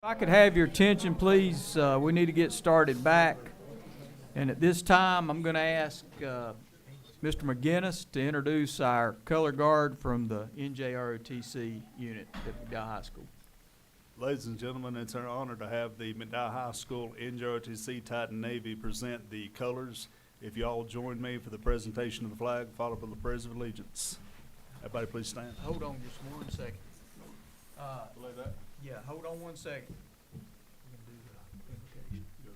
If I could have your attention, please, we need to get started back. And at this time, I'm going to ask Mr. McGinnis to introduce our color guard from the NJROTC unit at McDowell High School. Ladies and gentlemen, it's our honor to have the McDowell High School NJROTC Titan Navy present the colors. If you all join me for the presentation of the flag, followed by the Pledge of Allegiance. Everybody please stand. Hold on just 1 second. Believe that? Yeah, hold on 1 second.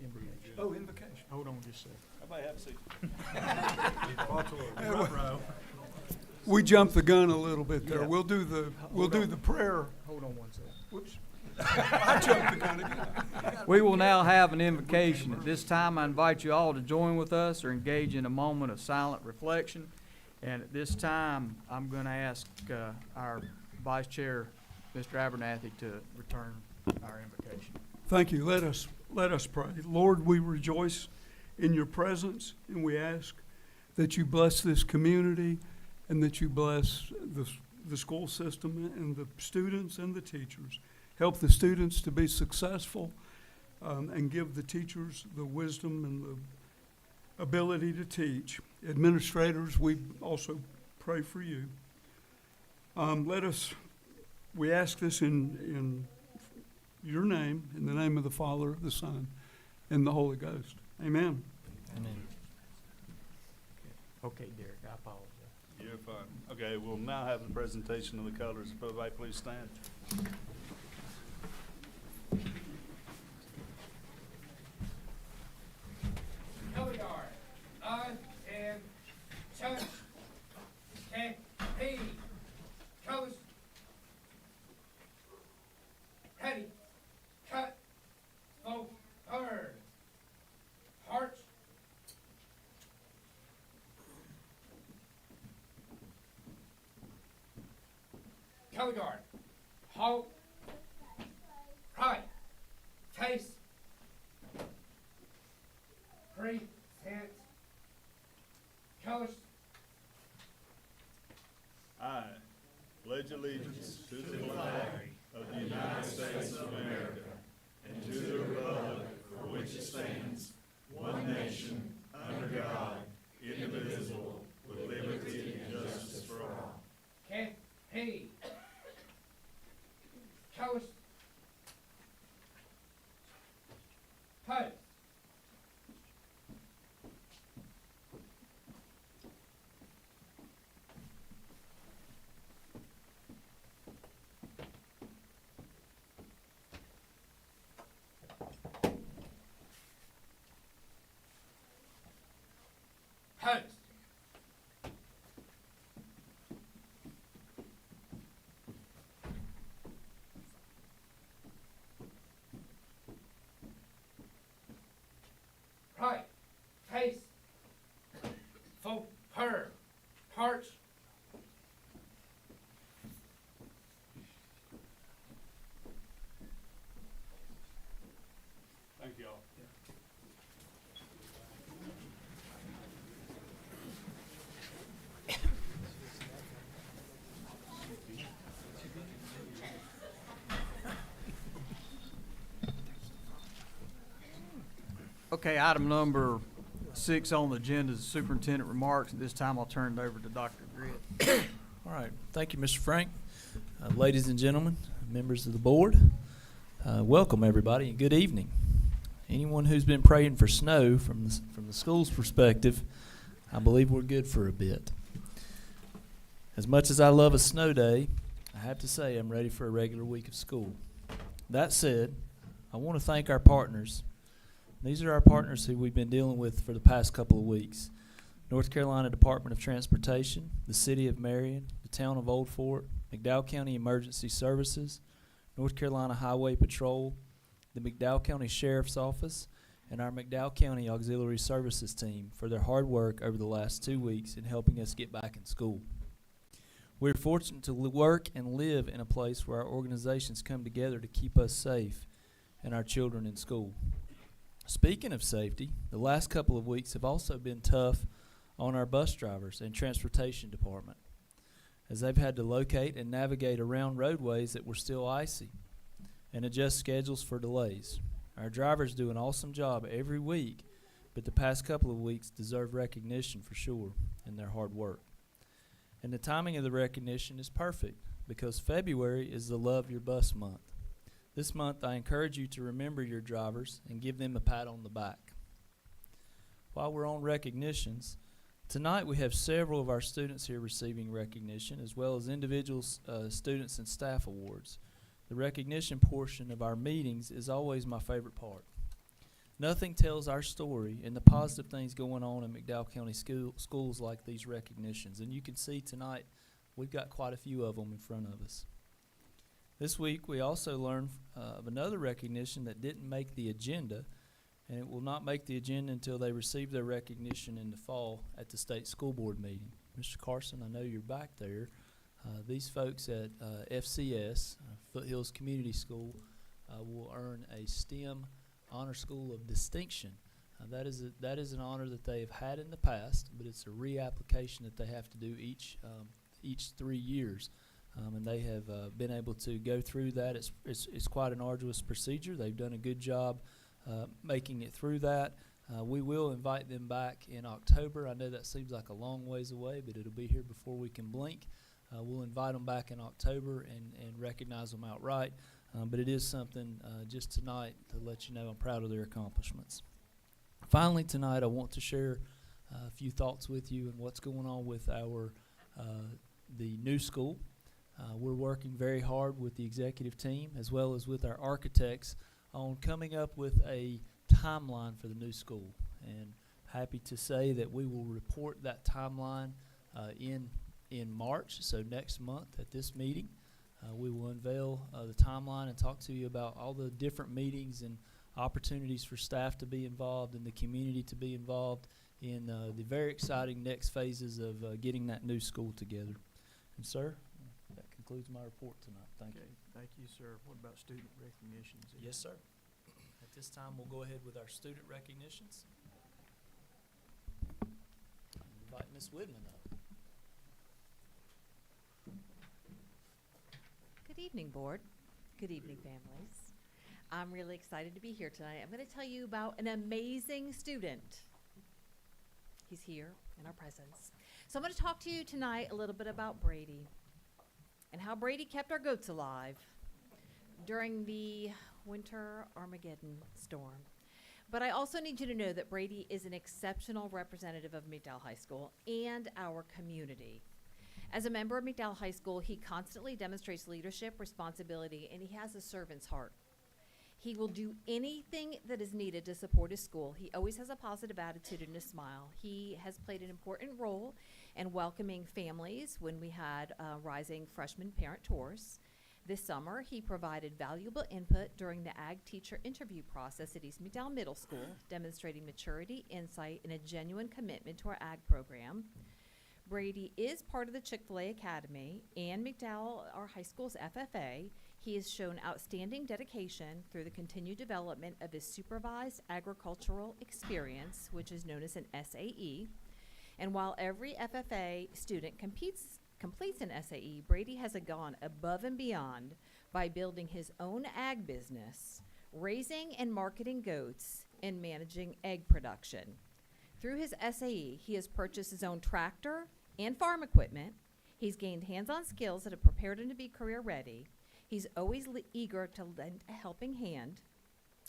Invocation. Oh, invocation. Hold on just a second. Everybody have a seat. We jumped the gun a little bit there. Yeah. We'll do the prayer. Hold on 1 second. Whoops. I jumped the gun again. We will now have an invocation. At this time, I invite you all to join with us or engage in a moment of silent reflection. And at this time, I'm going to ask our Vice Chair, Mr. Abernathy, to return our invocation. Thank you. Let us pray. Lord, we rejoice in your presence, and we ask that you bless this community and that you bless the school system and the students and the teachers. Help the students to be successful and give the teachers the wisdom and the ability to teach. Administrators, we also pray for you. We ask this in your name, in the name of the Father, the Son, and the Holy Ghost. Amen. Amen. Okay, Derek, I apologize. You're fine. Okay, we'll now have the presentation of the colors. If everybody please stand. Color guard. I and touch. P. Colors. Ready. Cut. Vote. Heard. Heart. Color guard. Halt. Right. Taste. Present. Colors. I pledge allegiance to the flag of the United States of America and to the republic for which it stands, one nation, under God, indivisible, with liberty and justice for all. P. Colors. Post. Post. Right. Face. Full. Her. Parch. Thank you all. Okay, item number 6 on the agenda is superintendent remarks. At this time, I'll turn it over to Dr. Grit. All right. Thank you, Mr. Frank. Ladies and gentlemen, members of the board, welcome everybody and good evening. Anyone who's been praying for snow from the school's perspective, I believe we're good for a bit. As much as I love a snow day, I have to say I'm ready for a regular week of school. That said, I want to thank our partners. These are our partners who we've been dealing with for the past couple of weeks. North Carolina Department of Transportation, the City of Marion, the Town of Old Fort, McDowell County Emergency Services, North Carolina Highway Patrol, the McDowell County Sheriff's Office, and our McDowell County Auxiliary Services team for their hard work over the last 2 weeks in helping us get back in school. We're fortunate to work and live in a place where our organizations come together to keep us safe and our children in school. Speaking of safety, the last couple of weeks have also been tough on our bus drivers and transportation department, as they've had to locate and navigate around roadways that were still icy. and adjust schedules for delays. Our drivers do an awesome job every week, but the past couple of weeks deserve recognition for sure in their hard work. And the timing of the recognition is perfect because February is the Love Your Bus month. This month, I encourage you to remember your drivers and give them a pat on the back. While we're on recognitions, tonight we have several of our students here receiving recognition, as well as individual students and staff awards. The recognition portion of our meetings is always my favorite part. Nothing tells our story and the positive things going on in McDowell County schools like these recognitions. And you can see tonight we've got quite a few of them in front of us. This week we also learned of another recognition that didn't make the agenda, and it will not make the agenda until they receive their recognition in the fall at the state school board meeting. Mr. Carson, I know you're back there. These folks at FCS, Foothills Community School, will earn a STEM Honor School of Distinction. That is an honor that they have had in the past, but it's a reapplication that they have to do each 3 years. And they have been able to go through that. It's quite an arduous procedure. They've done a good job making it through that. We will invite them back in October. I know that seems like a long ways away, but it'll be here before we can blink. We'll invite them back in October and recognize them outright. But it is something just tonight to let you know I'm proud of their accomplishments. Finally, tonight I want to share a few thoughts with you and what's going on with our the new school. We're working very hard with the executive team as well as with our architects on coming up with a timeline for the new school. And happy to say that we will report that timeline in March, so next month at this meeting. We will unveil the timeline and talk to you about all the different meetings and opportunities for staff to be involved and the community to be involved in the very exciting next phases of getting that new school together. And sir, that concludes my report tonight. Thank you. Thank you, sir. What about student recognitions? Yes, sir. At this time, we'll go ahead with our student recognitions. Invite Ms. Whitman up. Good evening, board. Good evening, families. I'm really excited to be here tonight. I'm going to tell you about an amazing student. He's here in our presence. So I'm going to talk to you tonight a little bit about Brady and how Brady kept our goats alive during the winter Armageddon storm. But I also need you to know that Brady is an exceptional representative of McDowell High School and our community. As a member of McDowell High School, he constantly demonstrates leadership, responsibility, and he has a servant's heart. He will do anything that is needed to support his school. He always has a positive attitude and a smile. He has played an important role in welcoming families when we had rising freshman parent tours. This summer, he provided valuable input during the ag teacher interview process at East McDowell Middle School, demonstrating maturity, insight, and a genuine commitment to our ag program. Brady is part of the Chick-fil-A Academy and McDowell, our high school's FFA. He has shown outstanding dedication through the continued development of his supervised agricultural experience, which is known as an SAE. And while every FFA student completes an SAE, Brady has gone above and beyond by building his own ag business, raising and marketing goats, and managing egg production. Through his SAE, he has purchased his own tractor and farm equipment. He's gained hands-on skills that have prepared him to be career-ready. He's always eager to lend a helping hand,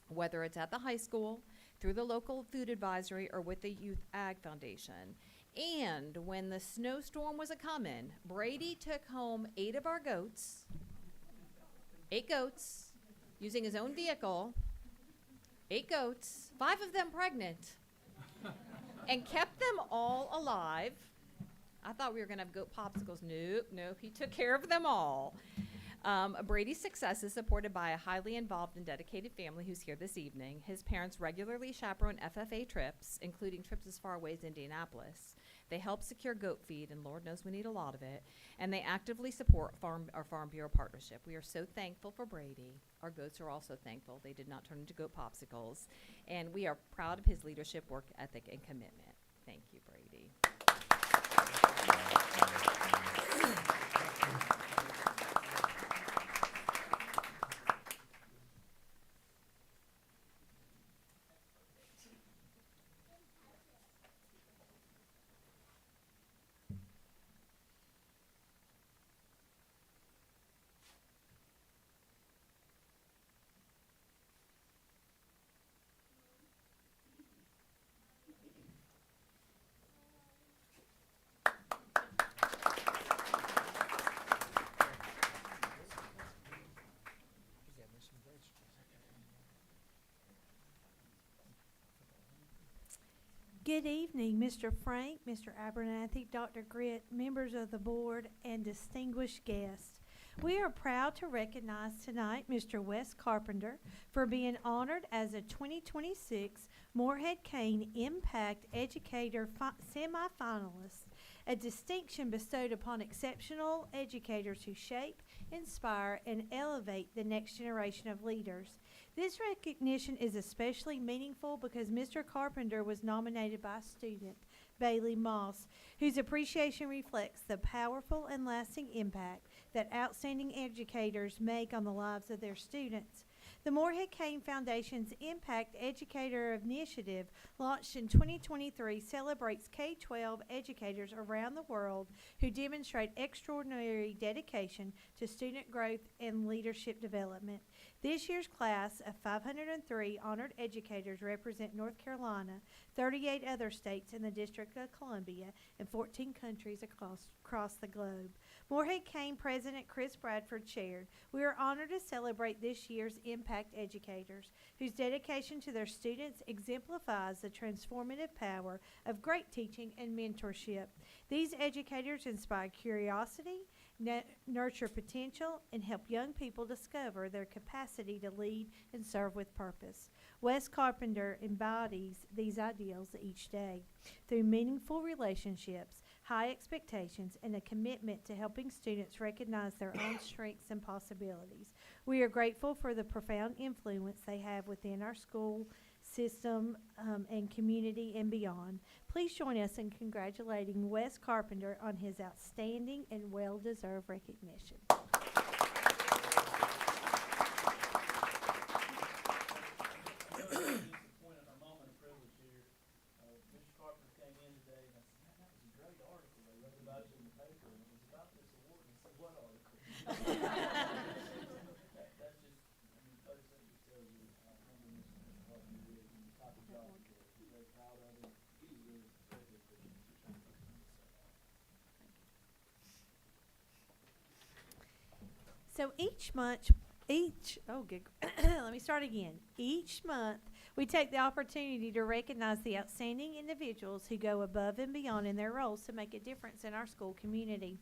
whether it's at the high school, through the local food advisory, or with the Youth Ag Foundation. And when the snowstorm was a-comin', Brady took home 8 of our goats, 8 goats, using his own vehicle, 8 goats, 5 of them pregnant, and kept them all alive. I thought we were going to have goat popsicles. Nope. He took care of them all. Brady's success is supported by a highly involved and dedicated family who's here this evening. His parents regularly chaperone FFA trips, including trips as far away as Indianapolis. They help secure goat feed, and Lord knows we need a lot of it. And they actively support our Farm Bureau partnership. We are so thankful for Brady. Our goats are also thankful. They did not turn into goat popsicles. And we are proud of his leadership, work ethic, and commitment. Thank you, Brady. Good evening, Mr. Frank, Mr. Abernathy, Dr. Gritt, members of the board, and distinguished guests. We are proud to recognize tonight Mr. Wes Carpenter for being honored as a 2026 Moorhead Kane Impact Educator semifinalist, a distinction bestowed upon exceptional educators who shape, inspire, and elevate the next generation of leaders. This recognition is especially meaningful because Mr. Carpenter was nominated by a student, Bailey Moss, whose appreciation reflects the powerful and lasting impact that outstanding educators make on the lives of their students. The Moorhead Kane Foundation's Impact Educator Initiative, launched in 2023, celebrates K-12 educators around the world who demonstrate extraordinary dedication to student growth and leadership development. This year's class of 503 honored educators represent North Carolina, 38 other states in the District of Columbia, and 14 countries across the globe. Moorhead Kane President Chris Bradford shared, "We are honored to celebrate this year's Impact Educators, whose dedication to their students exemplifies the transformative power of great teaching and mentorship. These educators inspire curiosity, nurture potential, and help young people discover their capacity to lead and serve with purpose." Wes Carpenter embodies these ideals each day through meaningful relationships, high expectations, and a commitment to helping students recognize their own strengths and possibilities. We are grateful for the profound influence they have within our school system and community and beyond. Please join us in congratulating Wes Carpenter on his outstanding and well-deserved recognition. So each month, let me start again. Each month, we take the opportunity to recognize the outstanding individuals who go above and beyond in their roles to make a difference in our school community.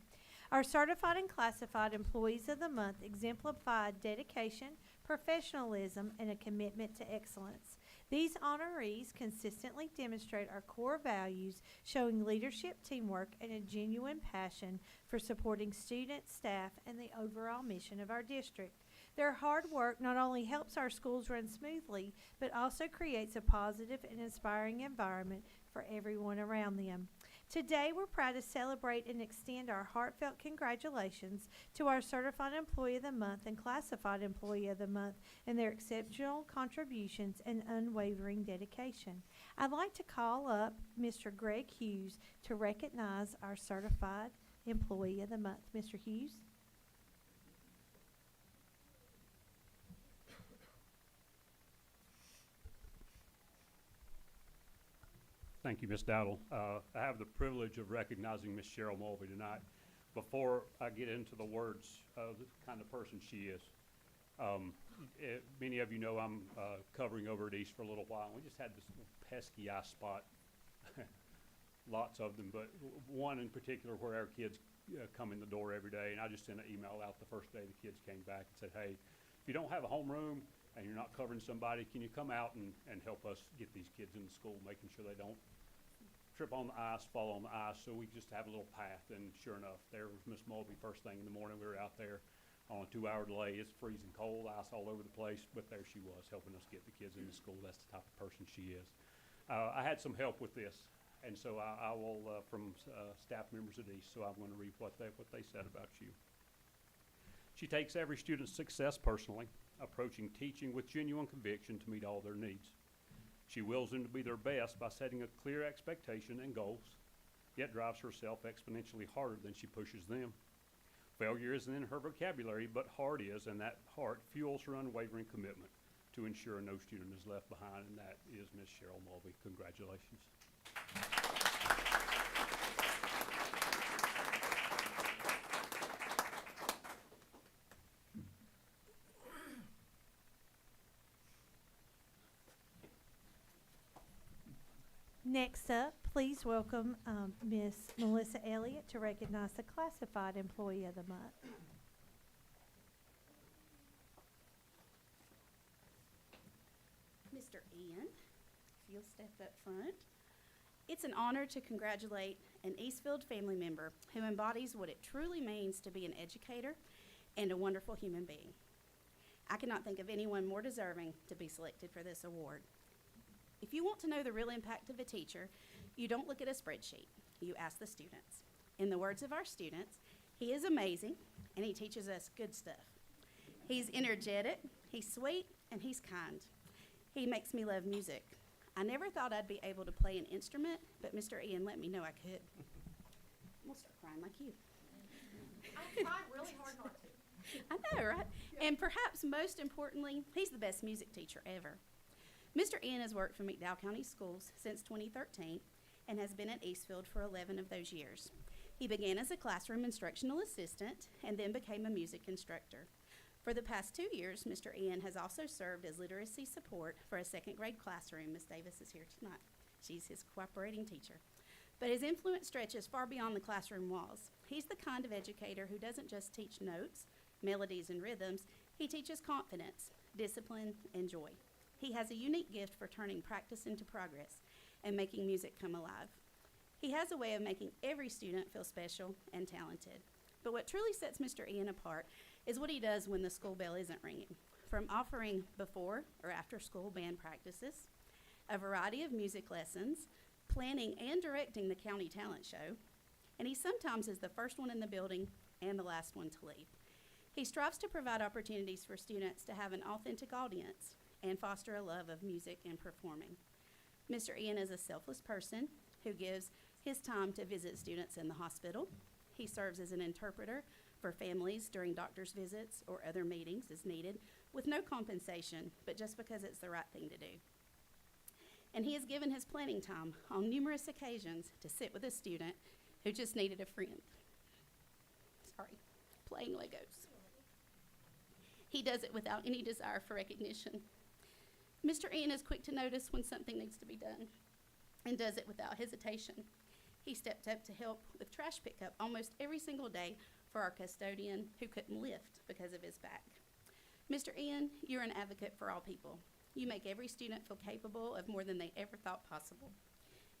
Our Certified and Classified Employees of the Month exemplify dedication, professionalism, and a commitment to excellence. These honorees consistently demonstrate our core values, showing leadership, teamwork, and a genuine passion for supporting students, staff, and the overall mission of our district. Their hard work not only helps our schools run smoothly, but also creates a positive and inspiring environment for everyone around them. Today, we're proud to celebrate and extend our heartfelt congratulations to our Certified Employee of the Month and Classified Employee of the Month and their exceptional contributions and unwavering dedication. I'd like to call up Mr. Greg Hughes to recognize our Certified Employee of the Month. Mr. Hughes? Thank you, Ms. Dowdle. I have the privilege of recognizing Ms. Cheryl Mulvey tonight. Before I get into the words of the kind of person she is, many of you know I'm covering over at East for a little while. We just had this pesky eye spot, lots of them, but one in particular where our kids come in the door every day, and I just sent an email out the first day the kids came back and said, "Hey, if you don't have a homeroom and you're not covering somebody, can you come out and help us get these kids into school, making sure they don't trip on the ice, fall on the ice." So we just have a little path, and sure enough, there was Miss Mulvey first thing in the morning. We were out there on a 2-hour delay. It's freezing cold, ice all over the place, but there she was helping us get the kids into school. That's the type of person she is. I had some help with this, and so I will, from staff members at East, so I'm going to read what they said about you. She takes every student's success personally, approaching teaching with genuine conviction to meet all their needs. She wills them to be their best by setting a clear expectation and goals, yet drives herself exponentially harder than she pushes them. Failure isn't in her vocabulary, but heart is, and that heart fuels her unwavering commitment to ensure no student is left behind, and that is Ms. Cheryl Mulvey. Congratulations. Next up, please welcome Miss Melissa Elliott to recognize the Classified Employee of the Month. Mr. Ian, if you'll step up front. It's an honor to congratulate an Eastfield family member who embodies what it truly means to be an educator and a wonderful human being. I cannot think of anyone more deserving to be selected for this award. If you want to know the real impact of a teacher, you don't look at a spreadsheet, you ask the students. In the words of our students, he is amazing and he teaches us good stuff. He's energetic, he's sweet, and he's kind. He makes me love music. I never thought I'd be able to play an instrument, but Mr. Ian let me know I could. I'm gonna start crying like you. I tried really hard not to. I know, right? And perhaps most importantly, he's the best music teacher ever. Mr. Ian has worked for McDowell County Schools since 2013 and has been at Eastfield for 11 of those years. He began as a classroom instructional assistant and then became a music instructor. For the past 2 years, Mr. Ian has also served as literacy support for a second grade classroom. Ms. Davis is here tonight. She's his cooperating teacher. But his influence stretches far beyond the classroom walls. He's the kind of educator who doesn't just teach notes, melodies, and rhythms. He teaches confidence, discipline, and joy. He has a unique gift for turning practice into progress and making music come alive. He has a way of making every student feel special and talented. But what truly sets Mr. Ian apart is what he does when the school bell isn't ringing. From offering before or after school band practices, a variety of music lessons, planning and directing the county talent show, and he sometimes is the first one in the building and the last one to leave. He strives to provide opportunities for students to have an authentic audience and foster a love of music and performing. Mr. Ian is a selfless person who gives his time to visit students in the hospital. He serves as an interpreter for families during doctor's visits or other meetings as needed with no compensation, but just because it's the right thing to do. And he has given his planning time on numerous occasions to sit with a student who just needed a friend. Playing Legos. He does it without any desire for recognition. Mr. Ian is quick to notice when something needs to be done and does it without hesitation. He stepped up to help with trash pickup almost every single day for our custodian who couldn't lift because of his back. Mr. Ian, you're an advocate for all people. You make every student feel capable of more than they ever thought possible.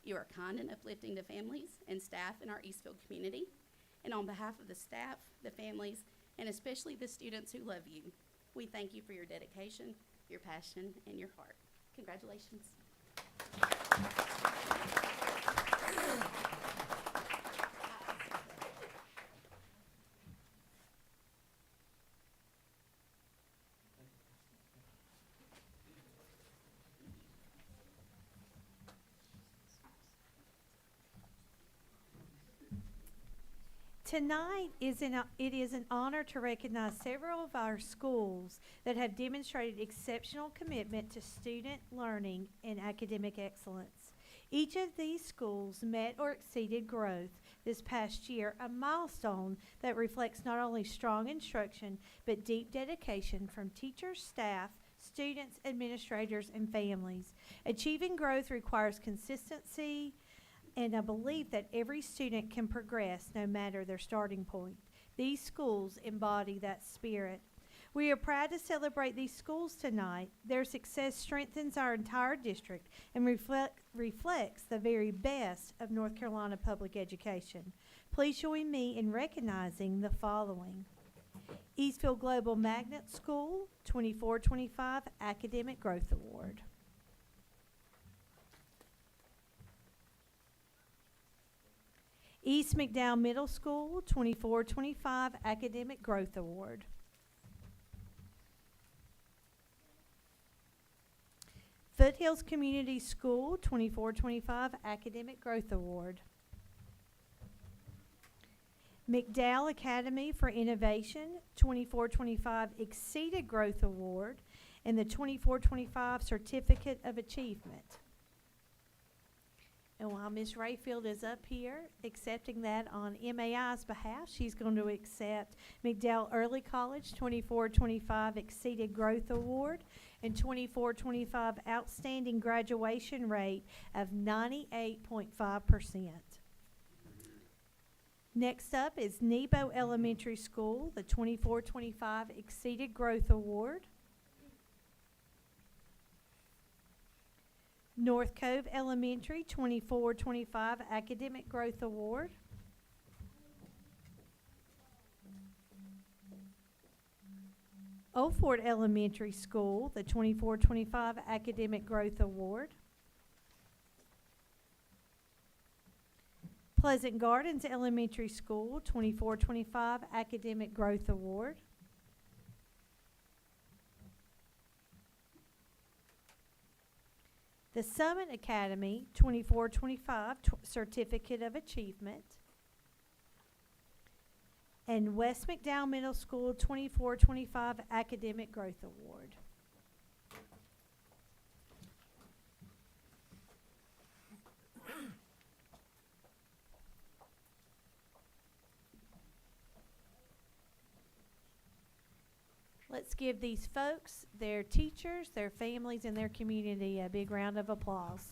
You are kind and uplifting to families and staff in our Eastfield community. And on behalf of the staff, the families, and especially the students who love you, we thank you for your dedication, your passion, and your heart. Congratulations. Tonight it is an honor to recognize several of our schools that have demonstrated exceptional commitment to student learning and academic excellence. Each of these schools met or exceeded growth this past year, a milestone that reflects not only strong instruction, but deep dedication from teachers, staff, students, administrators, and families. Achieving growth requires consistency and a belief that every student can progress no matter their starting point. These schools embody that spirit. We are proud to celebrate these schools tonight. Their success strengthens our entire district and reflects the very best of North Carolina public education. Please join me in recognizing the following. Eastfield Global Magnet School 24-25 Academic Growth Award. East McDowell Middle School 24-25 Academic Growth Award. Foothills Community School 24-25 Academic Growth Award. McDowell Academy for Innovation 24-25 Exceeded Growth Award and the 24-25 Certificate of Achievement. And while Ms. Rayfield is up here accepting that on MAI's behalf, she's going to accept McDowell Early College 24-25 Exceeded Growth Award and 24-25 Outstanding Graduation Rate of 98.5%. Next up is Nebo Elementary School, the 24-25 Exceeded Growth Award. North Cove Elementary 24-25 Academic Growth Award. Old Fort Elementary School, the 24-25 Academic Growth Award. Pleasant Gardens Elementary School, 24-25 Academic Growth Award. The Summit Academy 24-25 Certificate of Achievement. And West McDowell Middle School 24-25 Academic Growth Award. Let's give these folks, their teachers, their families, and their community a big round of applause.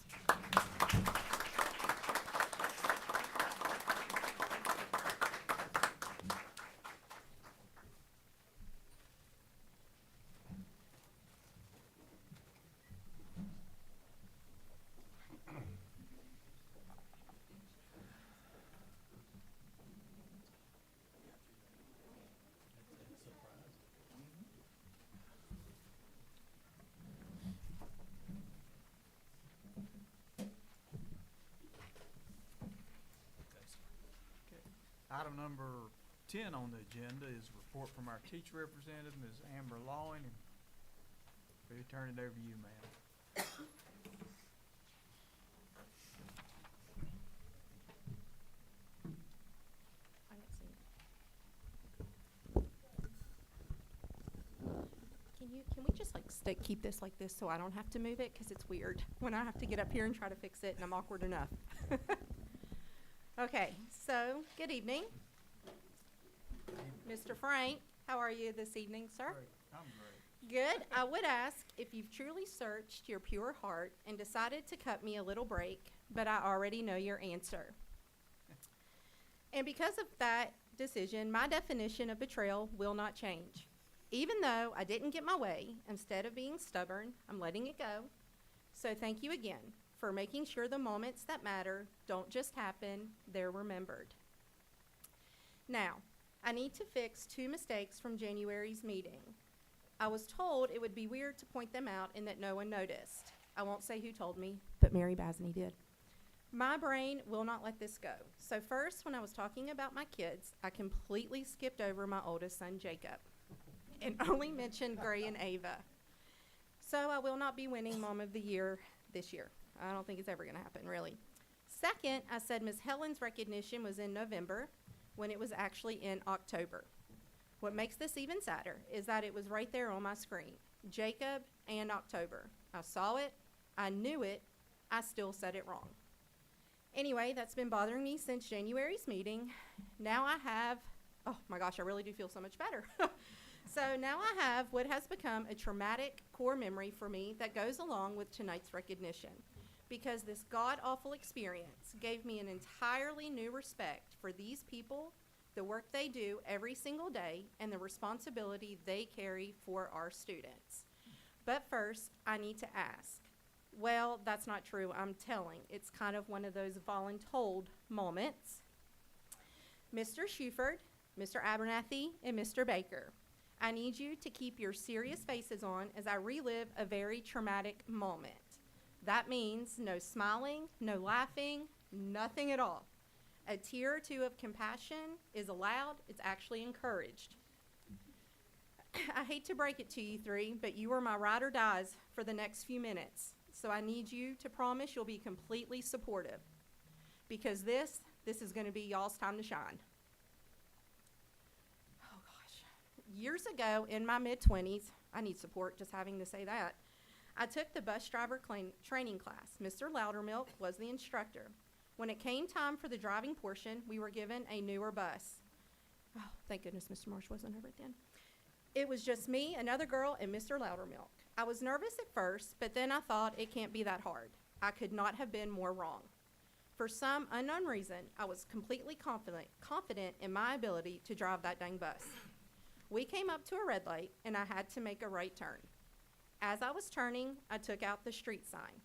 Item number 10 on the agenda is a report from our teacher representative, Ms. Amber Lawing. And we'll turn it over to you, ma'am. I don't see it. Can we just like keep this like this so I don't have to move it? Because it's weird when I have to get up here and try to fix it and I'm awkward enough. Okay, so good evening. Mr. Frank, how are you this evening, sir? Great. I'm great. Good. I would ask if you've truly searched your pure heart and decided to cut me a little break, but I already know your answer. And because of that decision, my definition of betrayal will not change. Even though I didn't get my way, instead of being stubborn, I'm letting it go. So thank you again for making sure the moments that matter don't just happen, they're remembered. Now, I need to fix 2 mistakes from January's meeting. I was told it would be weird to point them out and that no one noticed. I won't say who told me, but Mary Basney did. My brain will not let this go. So first, when I was talking about my kids, I completely skipped over my oldest son, Jacob, and only mentioned Gray and Ava. So I will not be winning Mom of the Year this year. I don't think it's ever going to happen, really. Second, I said Miss Helen's recognition was in November when it was actually in October. What makes this even sadder is that it was right there on my screen, Jacob and October. I saw it, I knew it, I still said it wrong. Anyway, that's been bothering me since January's meeting. Now I have, oh my gosh, I really do feel so much better. So now I have what has become a traumatic core memory for me that goes along with tonight's recognition. Because this god-awful experience gave me an entirely new respect for these people, the work they do every single day, and the responsibility they carry for our students. But first, I need to ask. Well, that's not true, I'm telling. It's kind of one of those voluntold moments. Mr. Shuford, Mr. Abernathy, and Mr. Baker, I need you to keep your serious faces on as I relive a very traumatic moment. That means no smiling, no laughing, nothing at all. A tear or 2 of compassion is allowed, it's actually encouraged. I hate to break it to you 3, but you are my ride or dies for the next few minutes. So I need you to promise you'll be completely supportive. Because this is going to be y'all's time to shine. Years ago, in my mid-20s, I need support just having to say that, I took the bus driver training class. Mr. Loudermilk was the instructor. When it came time for the driving portion, we were given a newer bus. Oh, thank goodness Mr. Marsh wasn't over it then. It was just me, another girl, and Mr. Loudermilk. I was nervous at first, but then I thought it can't be that hard. I could not have been more wrong. For some unknown reason, I was completely confident in my ability to drive that dang bus. We came up to a red light, and I had to make a right turn. As I was turning, I took out the street sign.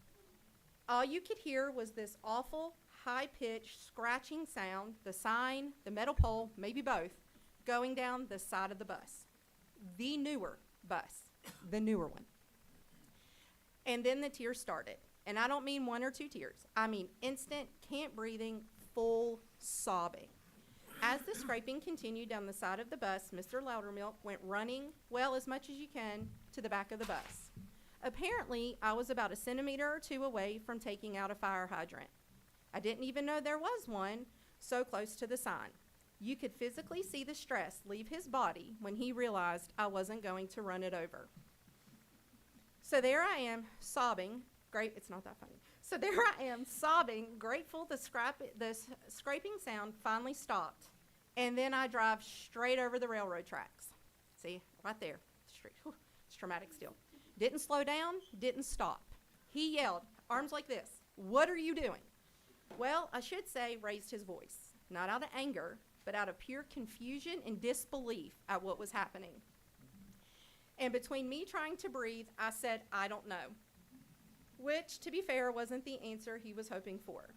All you could hear was this awful, high-pitched, scratching sound, the sign, the metal pole, maybe both, going down the side of the bus. The newer bus, the newer one. And then the tears started. And I don't mean 1 or 2 tears. I mean instant, can't breathing, full sobbing. As the scraping continued down the side of the bus, Mr. Loudermilk went running, well, as much as you can, to the back of the bus. Apparently, I was about 1 centimeter or 2 away from taking out a fire hydrant. I didn't even know there was one so close to the sign. You could physically see the stress leave his body when he realized I wasn't going to run it over. So there I am, sobbing. Great, it's not that funny. So there I am, sobbing, grateful the scraping sound finally stopped. And then I drive straight over the railroad tracks. See, right there, straight. Whew, it's traumatic still. Didn't slow down, didn't stop. He yelled, arms like this, "What are you doing?" Well, I should say raised his voice, not out of anger, but out of pure confusion and disbelief at what was happening. And between me trying to breathe, I said, "I don't know," which, to be fair, wasn't the answer he was hoping for.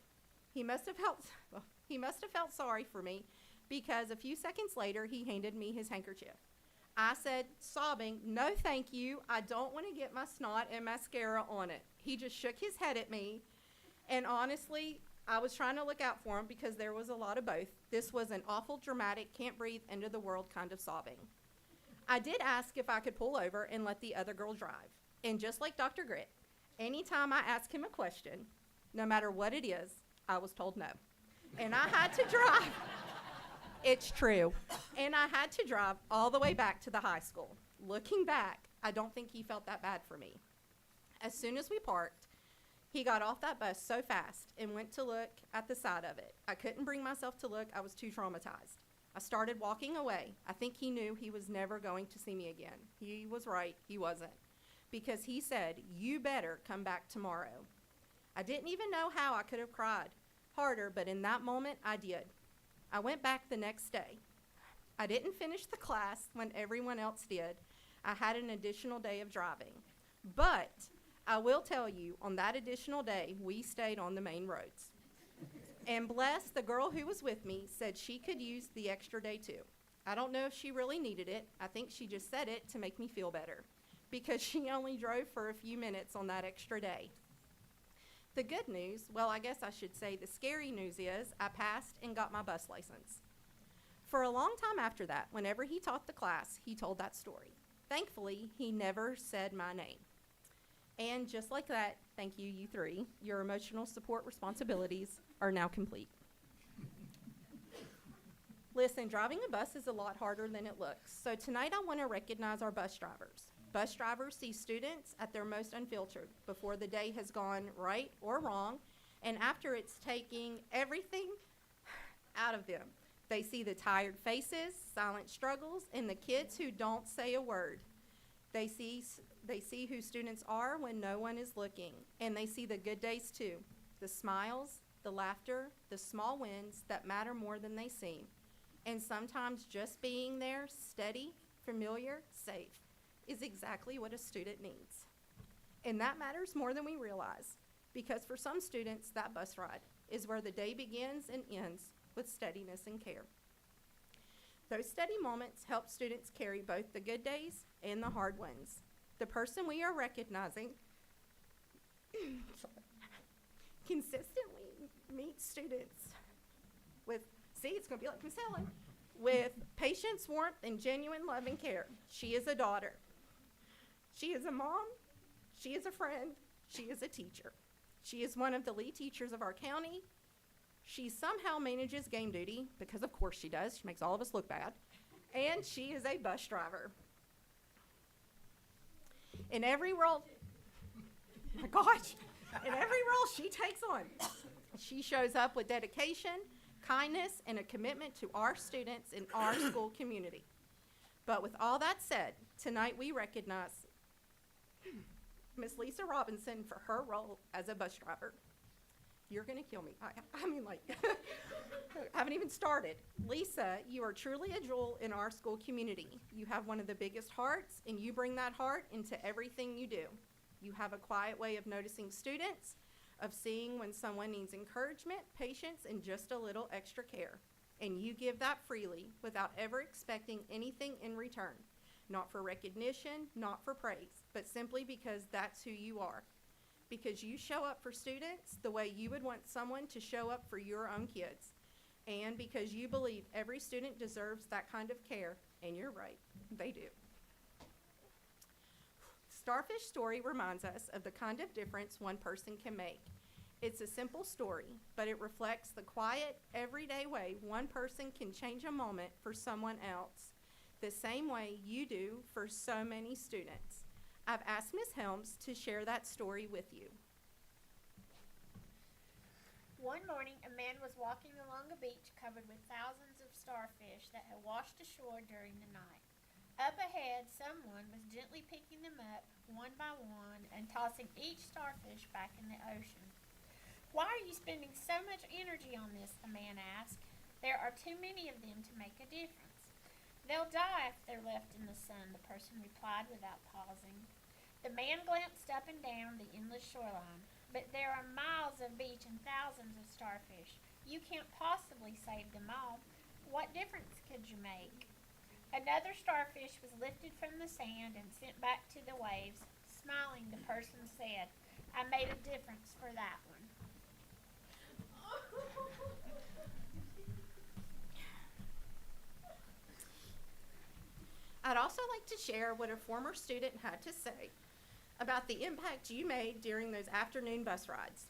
He must have felt sorry for me, because a few seconds later, he handed me his handkerchief. I said, sobbing, "No, thank you. I don't want to get my snot and mascara on it." He just shook his head at me, and honestly, I was trying to look out for him because there was a lot of both. This was an awful, dramatic, can't breathe, end of the world kind of sobbing. I did ask if I could pull over and let the other girl drive. And just like Dr. Grit, anytime I ask him a question, no matter what it is, I was told no. And I had to drive. It's true. And I had to drive all the way back to the high school. Looking back, I don't think he felt that bad for me. As soon as we parked, he got off that bus so fast and went to look at the side of it. I couldn't bring myself to look. I was too traumatized. I started walking away. I think he knew he was never going to see me again. He was right. He wasn't. Because he said, "You better come back tomorrow." I didn't even know how I could have cried harder, but in that moment, I did. I went back the next day. I didn't finish the class when everyone else did. I had an additional day of driving. But I will tell you, on that additional day, we stayed on the main roads. And bless the girl who was with me said she could use the extra day too. I don't know if she really needed it. I think she just said it to make me feel better, because she only drove for a few minutes on that extra day. The good news, well, I guess I should say the scary news is I passed and got my bus license. For a long time after that, whenever he taught the class, he told that story. Thankfully, he never said my name. And just like that, thank you, you three. Your emotional support responsibilities are now complete. Listen, driving a bus is a lot harder than it looks. So tonight I want to recognize our bus drivers. Bus drivers see students at their most unfiltered before the day has gone right or wrong, and after it's taking everything out of them. They see the tired faces, silent struggles, and the kids who don't say a word. They see who students are when no one is looking, and they see the good days too, the smiles, the laughter, the small wins that matter more than they seem. And sometimes just being there, steady, familiar, safe, is exactly what a student needs. And that matters more than we realize, because for some students, that bus ride is where the day begins and ends with steadiness and care. Those steady moments help students carry both the good days and the hard ones. The person we are recognizing consistently meets students with, see, it's going to be like Miss Helen, with patience, warmth, and genuine love and care. She is a daughter. She is a mom. She is a friend. She is a teacher. She is one of the lead teachers of our county. She somehow manages game duty, because of course she does. She makes all of us look bad. And she is a bus driver. In every role, My gosh, in every role she takes on. She shows up with dedication, kindness, and a commitment to our students in our school community. But with all that said, tonight we recognize Miss Lisa Robinson for her role as a bus driver. You're gonna kill me. I mean, like, I haven't even started. Lisa, you are truly a jewel in our school community. You have one of the biggest hearts, and you bring that heart into everything you do. You have a quiet way of noticing students, of seeing when someone needs encouragement, patience, and just a little extra care. And you give that freely without ever expecting anything in return. Not for recognition, not for praise, but simply because that's who you are. Because you show up for students the way you would want someone to show up for your own kids. And because you believe every student deserves that kind of care, and you're right, they do. Starfish story reminds us of the kind of difference one person can make. It's a simple story, but it reflects the quiet, everyday way one person can change a moment for someone else, the same way you do for so many students. I've asked Ms. Helms to share that story with you. One morning, a man was walking along a beach covered with thousands of starfish that had washed ashore during the night. Up ahead, someone was gently picking them up one by one and tossing each starfish back in the ocean. "Why are you spending so much energy on this?" the man asked. "There are too many of them to make a difference." "They'll die if they're left in the sun," the person replied without pausing. The man glanced up and down the endless shoreline. "But there are miles of beach and thousands of starfish. You can't possibly save them all. What difference could you make?" Another starfish was lifted from the sand and sent back to the waves. Smiling, the person said, "I made a difference for that one." I'd also like to share what a former student had to say about the impact you made during those afternoon bus rides.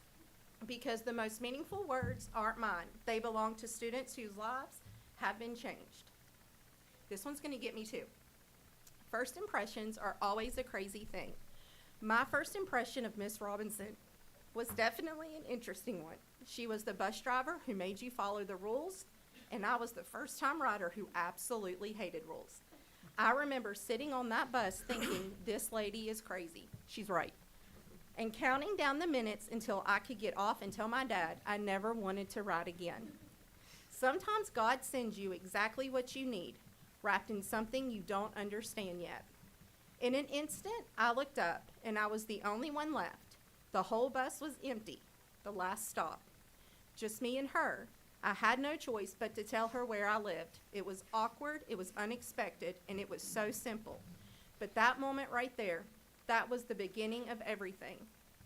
Because the most meaningful words aren't mine. They belong to students whose lives have been changed. This one's gonna get me too. First impressions are always a crazy thing. My first impression of Miss Robinson was definitely an interesting one. She was the bus driver who made you follow the rules, and I was the first-time rider who absolutely hated rules. I remember sitting on that bus thinking, this lady is crazy. She's right. And counting down the minutes until I could get off and tell my dad I never wanted to ride again. Sometimes God sends you exactly what you need, wrapped in something you don't understand yet. In an instant, I looked up, and I was the only one left. The whole bus was empty, the last stop. Just me and her. I had no choice but to tell her where I lived. It was awkward, it was unexpected, and it was so simple. But that moment right there, that was the beginning of everything.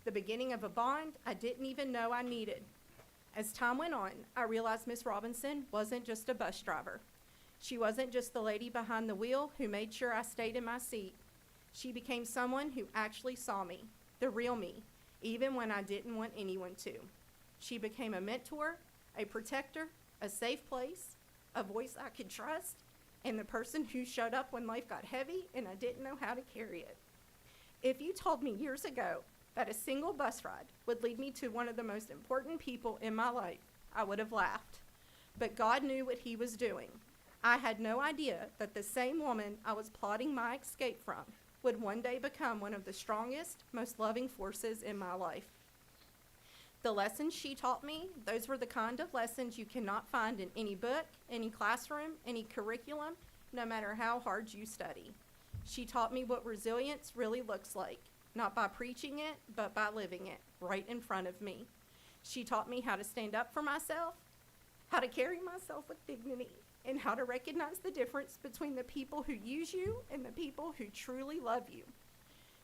The beginning of a bond I didn't even know I needed. As time went on, I realized Miss Robinson wasn't just a bus driver. She wasn't just the lady behind the wheel who made sure I stayed in my seat. She became someone who actually saw me, the real me, even when I didn't want anyone to. She became a mentor, a protector, a safe place, a voice I could trust, and the person who showed up when life got heavy and I didn't know how to carry it. If you told me years ago that a single bus ride would lead me to one of the most important people in my life, I would have laughed. But God knew what he was doing. I had no idea that the same woman I was plotting my escape from would one day become one of the strongest, most loving forces in my life. The lessons she taught me, those were the kind of lessons you cannot find in any book, any classroom, any curriculum, no matter how hard you study. She taught me what resilience really looks like, not by preaching it, but by living it right in front of me. She taught me how to stand up for myself, how to carry myself with dignity, and how to recognize the difference between the people who use you and the people who truly love you.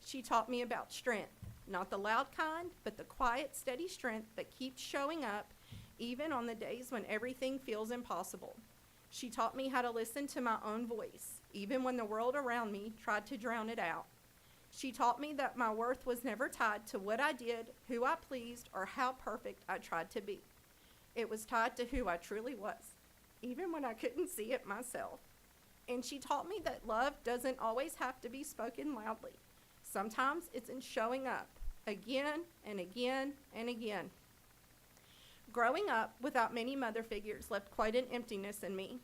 She taught me about strength, not the loud kind, but the quiet, steady strength that keeps showing up even on the days when everything feels impossible. She taught me how to listen to my own voice, even when the world around me tried to drown it out. She taught me that my worth was never tied to what I did, who I pleased, or how perfect I tried to be. It was tied to who I truly was, even when I couldn't see it myself. And she taught me that love doesn't always have to be spoken loudly. Sometimes it's in showing up, again and again and again. Growing up without many mother figures left quite an emptiness in me,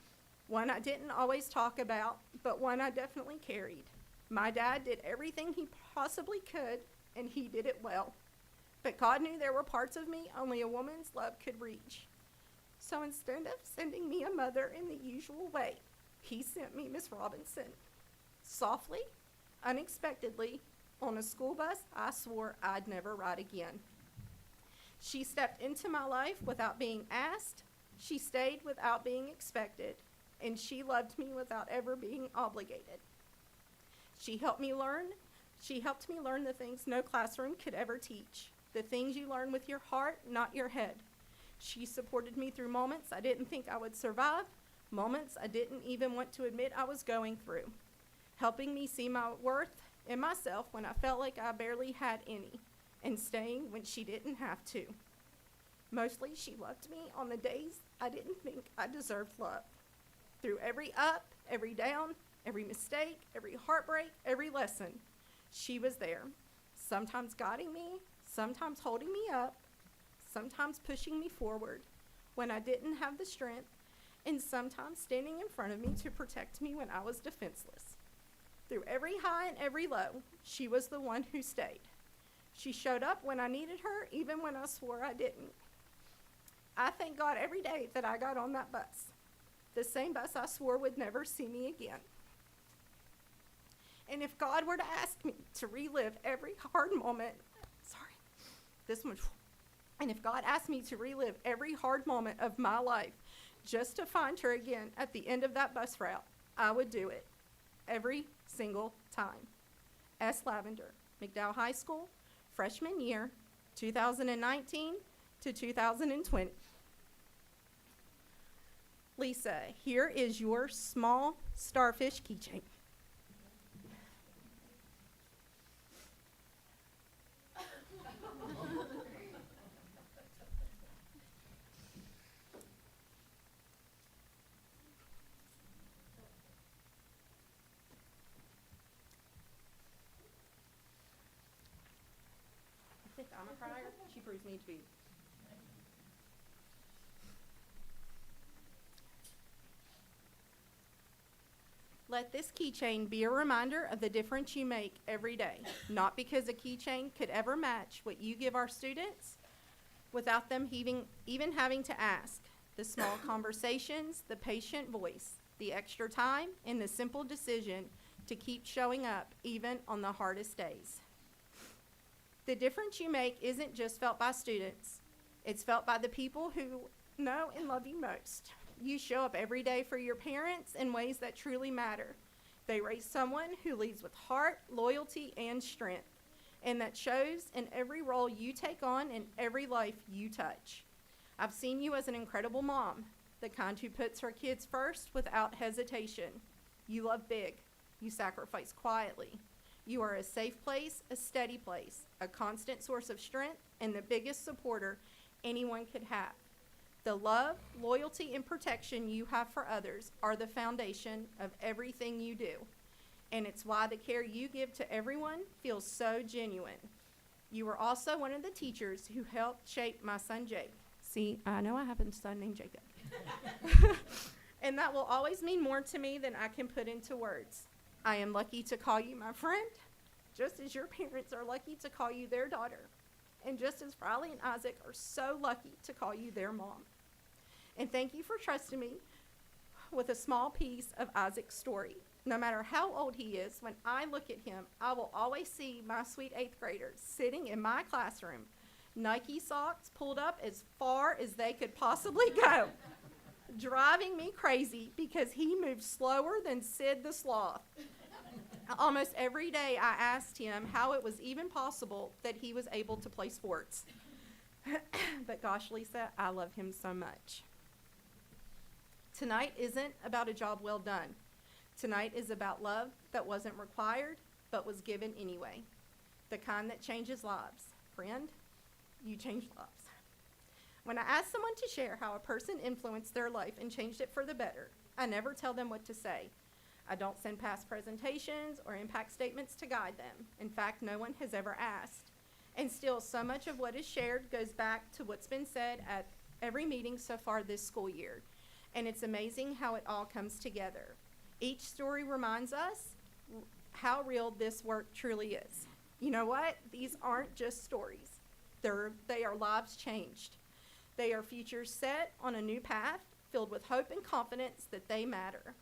one I didn't always talk about, but one I definitely carried. My dad did everything he possibly could, and he did it well. But God knew there were parts of me only a woman's love could reach. So instead of sending me a mother in the usual way, he sent me Miss Robinson. Softly, unexpectedly, on a school bus I swore I'd never ride again. She stepped into my life without being asked, she stayed without being expected, and she loved me without ever being obligated. She helped me learn the things no classroom could ever teach, the things you learn with your heart, not your head. She supported me through moments I didn't think I would survive, moments I didn't even want to admit I was going through, helping me see my worth in myself when I felt like I barely had any, and staying when she didn't have to. Mostly, she loved me on the days I didn't think I deserved love. Through every up, every down, every mistake, every heartbreak, every lesson, she was there, sometimes guiding me, sometimes holding me up, sometimes pushing me forward when I didn't have the strength, and sometimes standing in front of me to protect me when I was defenseless. Through every high and every low, she was the one who stayed. She showed up when I needed her, even when I swore I didn't. I thank God every day that I got on that bus, the same bus I swore would never see me again. And if God were to ask me to relive every hard moment, and if God asked me to relive every hard moment of my life just to find her again at the end of that bus route, I would do it every single time. S. Lavender, McDowell High School, freshman year, 2019 to 2020. Lisa, here is your small starfish keychain. I'm a crier. She proves me to be. Let this keychain be a reminder of the difference you make every day. Not because a keychain could ever match what you give our students without them even having to ask. The small conversations, the patient voice, the extra time, and the simple decision to keep showing up even on the hardest days. The difference you make isn't just felt by students. It's felt by the people who know and love you most. You show up every day for your parents in ways that truly matter. They raise someone who leads with heart, loyalty, and strength, and that shows in every role you take on and every life you touch. I've seen you as an incredible mom, the kind who puts her kids first without hesitation. You love big. You sacrifice quietly. You are a safe place, a steady place, a constant source of strength, and the biggest supporter anyone could have. The love, loyalty, and protection you have for others are the foundation of everything you do. And it's why the care you give to everyone feels so genuine. You were also one of the teachers who helped shape my son Jake. See, I know I have a son named Jacob. And that will always mean more to me than I can put into words. I am lucky to call you my friend, just as your parents are lucky to call you their daughter, and just as Riley and Isaac are so lucky to call you their mom. And thank you for trusting me with a small piece of Isaac's story. No matter how old he is, when I look at him, I will always see my sweet 8th graders sitting in my classroom, Nike socks pulled up as far as they could possibly go, driving me crazy because he moved slower than Sid the Sloth. Almost every day I asked him how it was even possible that he was able to play sports. But gosh, Lisa, I love him so much. Tonight isn't about a job well done. Tonight is about love that wasn't required, but was given anyway. The kind that changes lives. Friend, you change lives. When I ask someone to share how a person influenced their life and changed it for the better, I never tell them what to say. I don't send past presentations or impact statements to guide them. In fact, no one has ever asked. And still, so much of what is shared goes back to what's been said at every meeting so far this school year. And it's amazing how it all comes together. Each story reminds us how real this work truly is. You know what? These aren't just stories. They are lives changed. They are futures set on a new path, filled with hope and confidence that they matter,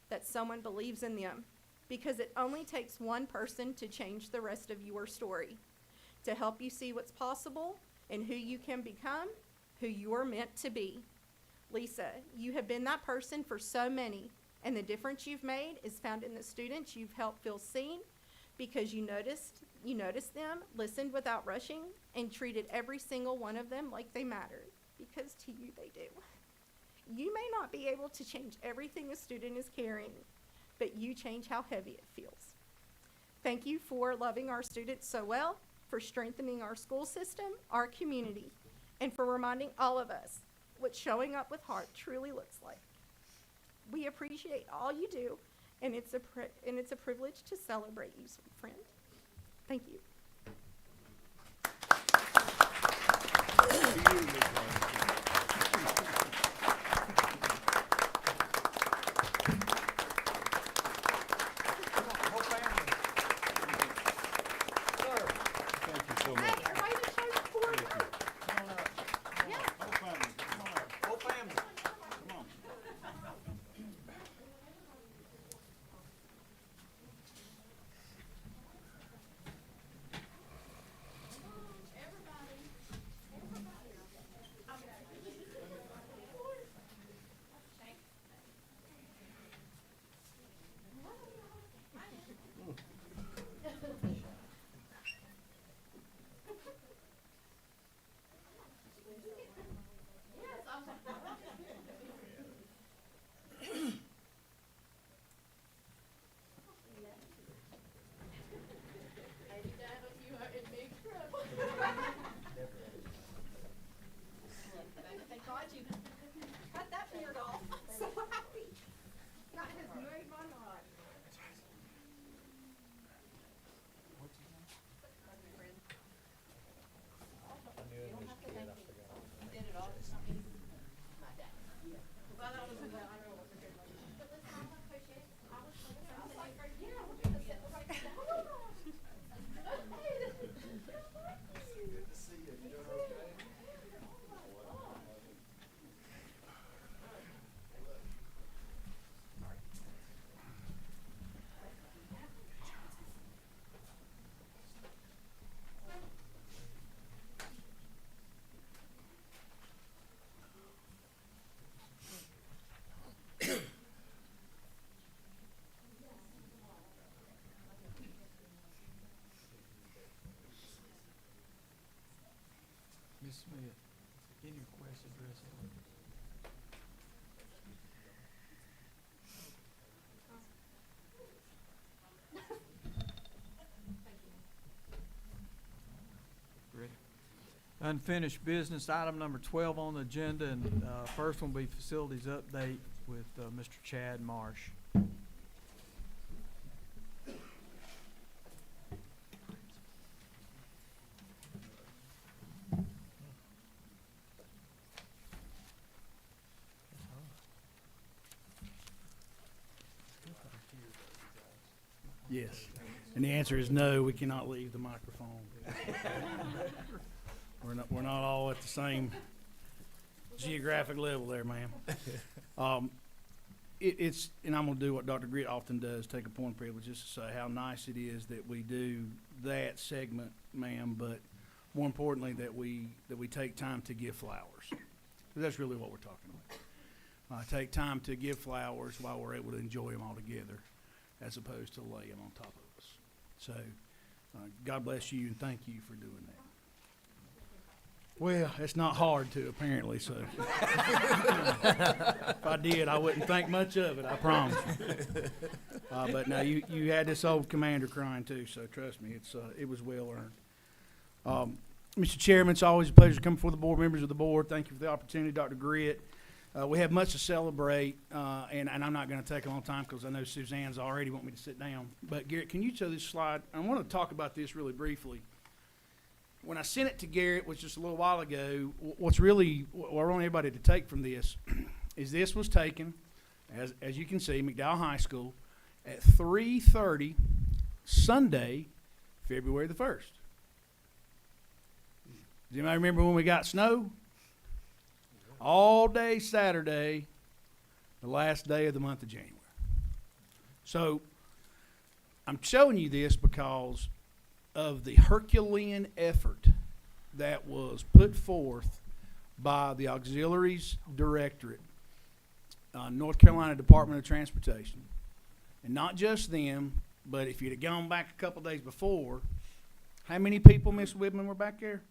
that someone believes in them. Because it only takes one person to change the rest of your story, to help you see what's possible and who you can become, who you are meant to be. Lisa, you have been that person for so many, and the difference you've made is found in the students you've helped feel seen, because you noticed them, listened without rushing, and treated every single one of them like they mattered, because to you they do. You may not be able to change everything a student is carrying, but you change how heavy it feels. Thank you for loving our students so well, for strengthening our school system, our community, and for reminding all of us what showing up with heart truly looks like. We appreciate all you do, and it's a privilege to celebrate you, sweet friend. Thank you. Thank you so much. Hey, everybody just showed up for it. Yeah. Whole family, come on up. Whole family, come on. Thank God you cut that beard off. I'm so happy. That has made my night. Ms. Smith, any requests addressed? Ready? Unfinished business, item number 12 on the agenda, and first one will be facilities update with Mr. Chad Marsh. Yes. And the answer is no, we cannot leave the microphone. We're not all at the same geographic level there, ma'am. It's, and I'm gonna do what Dr. Grit often does, take a point of privilege just to say how nice it is that we do that segment, ma'am, but more importantly, that we take time to give flowers. That's really what we're talking about. Take time to give flowers while we're able to enjoy them all together, as opposed to lay them on top of us. So, God bless you and thank you for doing that. Well, it's not hard to, apparently, so. If I did, I wouldn't think much of it, I promise you. But no, you had this old commander crying too, so trust me, it was well earned. Mr. Chairman, it's always a pleasure to come before the board, members of the board. Thank you for the opportunity, Dr. Grit. We have much to celebrate, and I'm not going to take a long time because I know Suzanne's already want me to sit down. But Garrett, can you show this slide? I want to talk about this really briefly. when I sent it to Garrett, which was a little while ago, what's really, what I want everybody to take from this is this was taken, as you can see, McDowell High School at 3:30 Sunday, February the 1st. Does anybody remember when we got snow? All day Saturday, the last day of the month of January. So I'm showing you this because of the Herculean effort that was put forth by the Auxiliaries Directorate, North Carolina Department of Transportation. And not just them, but if you'd have gone back a couple days before, how many people, Miss Whitman, were back there?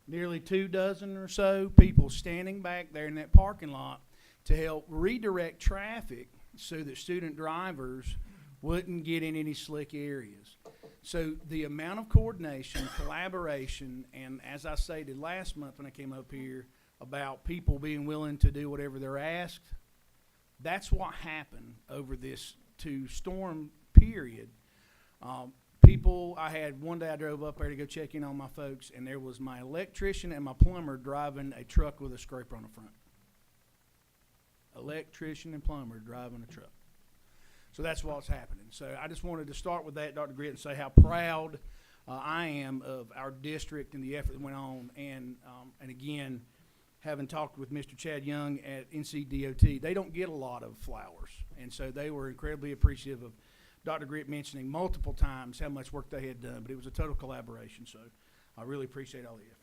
Nearly 24 or so people standing back there in that parking lot to help redirect traffic so that student drivers wouldn't get in any slick areas. So the amount of coordination, collaboration, and as I stated last month when I came up here about people being willing to do whatever they're asked, that's what happened over this two-storm period. People, I had one day I drove up there to go check in on my folks, and there was my electrician and my plumber driving a truck with a scraper on the front. Electrician and plumber driving a truck. So that's what's happening. So I just wanted to start with that, Dr. Grit, and say how proud I am of our district and the effort that went on. And again, having talked with Mr. Chad Young at NCDOT, they don't get a lot of flowers. And so they were incredibly appreciative of Dr. Grit mentioning multiple times how much work they had done. But it was a total collaboration. So I really appreciate all the effort.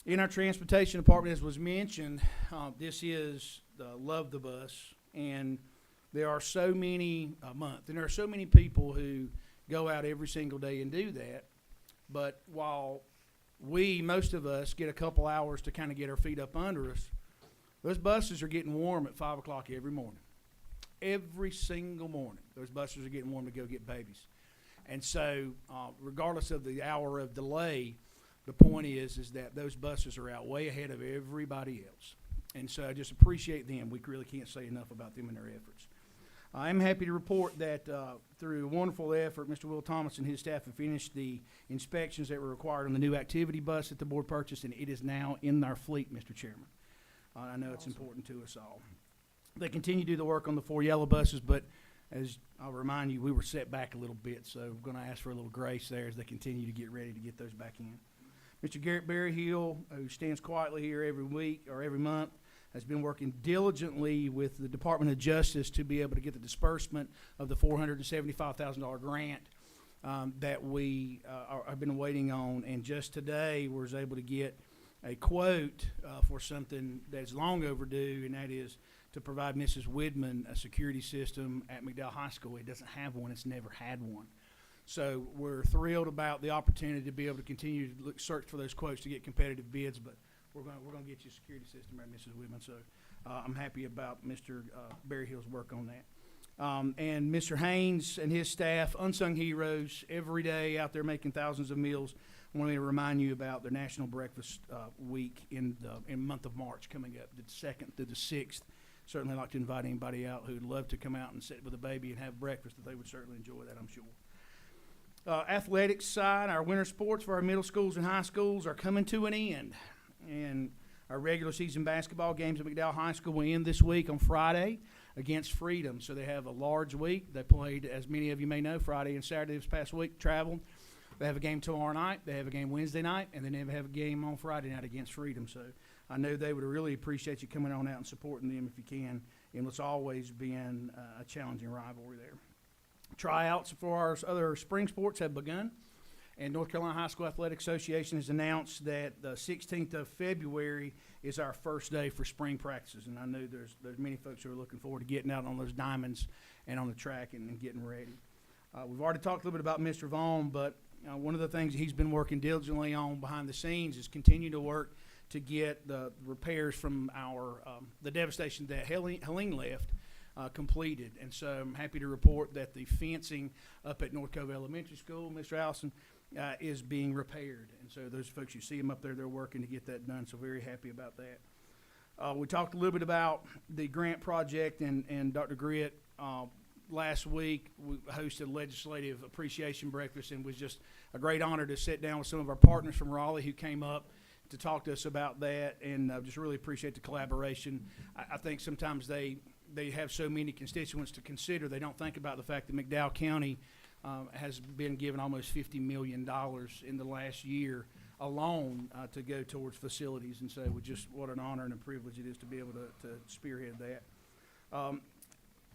In our transportation department, as was mentioned, this is Love the Bus. And there are so many a month, and there are so many people who go out every single day and do that. But while most of us, get a couple hours to kind of get our feet up under us, those buses are getting warm at 5 o'clock every morning. Every single morning, those buses are getting warm to go get babies. And so, regardless of the hour of delay, the point is that those buses are out way ahead of everybody else. And so I just appreciate them. We really can't say enough about them and their efforts. I am happy to report that through a wonderful effort, Mr. Will Thomas and his staff have finished the inspections that were required on the new activity bus that the board purchased, and it is now in our fleet, Mr. Chairman. I know it's important to us all. They continue to do the work on the 4 yellow buses, but as I'll remind you, we were set back a little bit, so we're going to ask for a little grace there as they continue to get ready to get those back in. Mr. Garrett Berryhill, who stands quietly here every week or every month, has been working diligently with the Department of Justice to be able to get the disbursement of the $475,000 grant that we have been waiting on. And just today, we was able to get a quote for something that's long overdue, and that is to provide Mrs. Widman a security system at McDowell High School. It doesn't have one. It's never had one. So we're thrilled about the opportunity to be able to continue to search for those quotes to get competitive bids, but we're going to get you a security system at Mrs. Whitman, so I'm happy about Mr. Berryhill's work on that. And Mr. Haynes and his staff, unsung heroes, every day out there making thousands of meals. I want to remind you about their National Breakfast Week in the month of March coming up, the 2nd through the 6th. Certainly like to invite anybody out who would love to come out and sit with a baby and have breakfast, that they would certainly enjoy that, I'm sure. Athletics side, our winter sports for our middle schools and high schools are coming to an end. And our regular season basketball games at McDowell High School will end this week on Friday against Freedom. So they have a large week. They played, as many of you may know, Friday and Saturday this past week, traveled. They have a game tomorrow night. They have a game Wednesday night. And then they have a game on Friday night against Freedom. So I know they would really appreciate you coming on out and supporting them if you can. And it's always been a challenging rivalry there. Tryouts for our other spring sports have begun. And North Carolina High School Athletic Association has announced that the 16th of February is our first day for spring practices. And I know there's many folks who are looking forward to getting out on those diamonds and on the track and getting ready. We've already talked a little bit about Mr. Vaughn, but one of the things he's been working diligently on behind the scenes is continue to work to get the repairs from the devastation that Helene left completed. And so I'm happy to report that the fencing up at North Cove Elementary School, Mr. Allison, is being repaired. And so those folks, you see them up there, they're working to get that done. So very happy about that. We talked a little bit about the grant project, and Dr. Grit last week, we hosted a legislative appreciation breakfast, and it was just a great honor to sit down with some of our partners from Raleigh who came up to talk to us about that, and just really appreciate the collaboration. I think sometimes they have so many constituents to consider, they don't think about the fact that McDowell County has been given almost $50 million in the last year alone to go towards facilities, and so what an honor and a privilege it is to be able to spearhead that.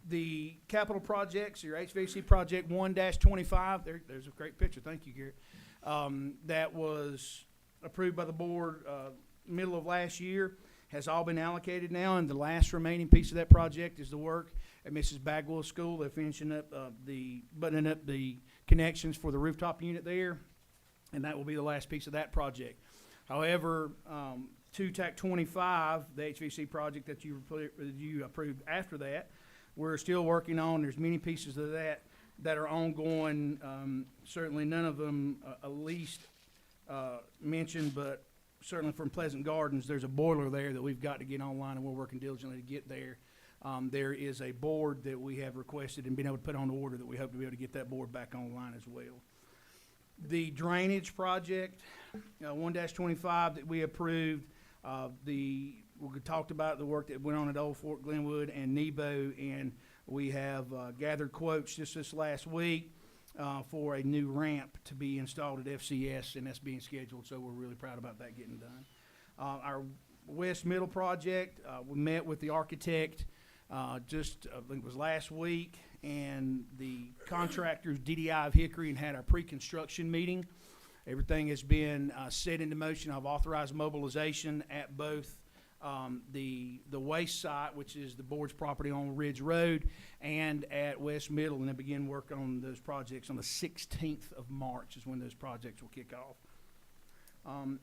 The capital projects, your HVAC project 1-25, there's a great picture, thank you, Garrett, that was approved by the board middle of last year, has all been allocated now, and the last remaining piece of that project is the work at Mrs. Bagwell's school. They're finishing up buttoning up the connections for the rooftop unit there, and that will be the last piece of that project. However, 2-25, the HVAC project that you approved after that, we're still working on. There's many pieces of that are ongoing. Certainly none of them at least mentioned, but certainly from Pleasant Gardens, there's a boiler there that we've got to get online, and we're working diligently to get there. There is a board that we have requested and been able to put on order that we hope to be able to get that board back online as well. The drainage project, 1-25 that we approved, we talked about the work that went on at Old Fort Glenwood and Nebo, and we have gathered quotes just this last week for a new ramp to be installed at FCS, and that's being scheduled, so we're really proud about that getting done. Our West Middle project, we met with the architect I think it was last week, and the contractors, DDI of Hickory, and had our pre-construction meeting. Everything has been set into motion. I've authorized mobilization at both the waste site, which is the board's property on Ridge Road, and at West Middle, and then begin work on those projects on the 16th of March is when those projects will kick off.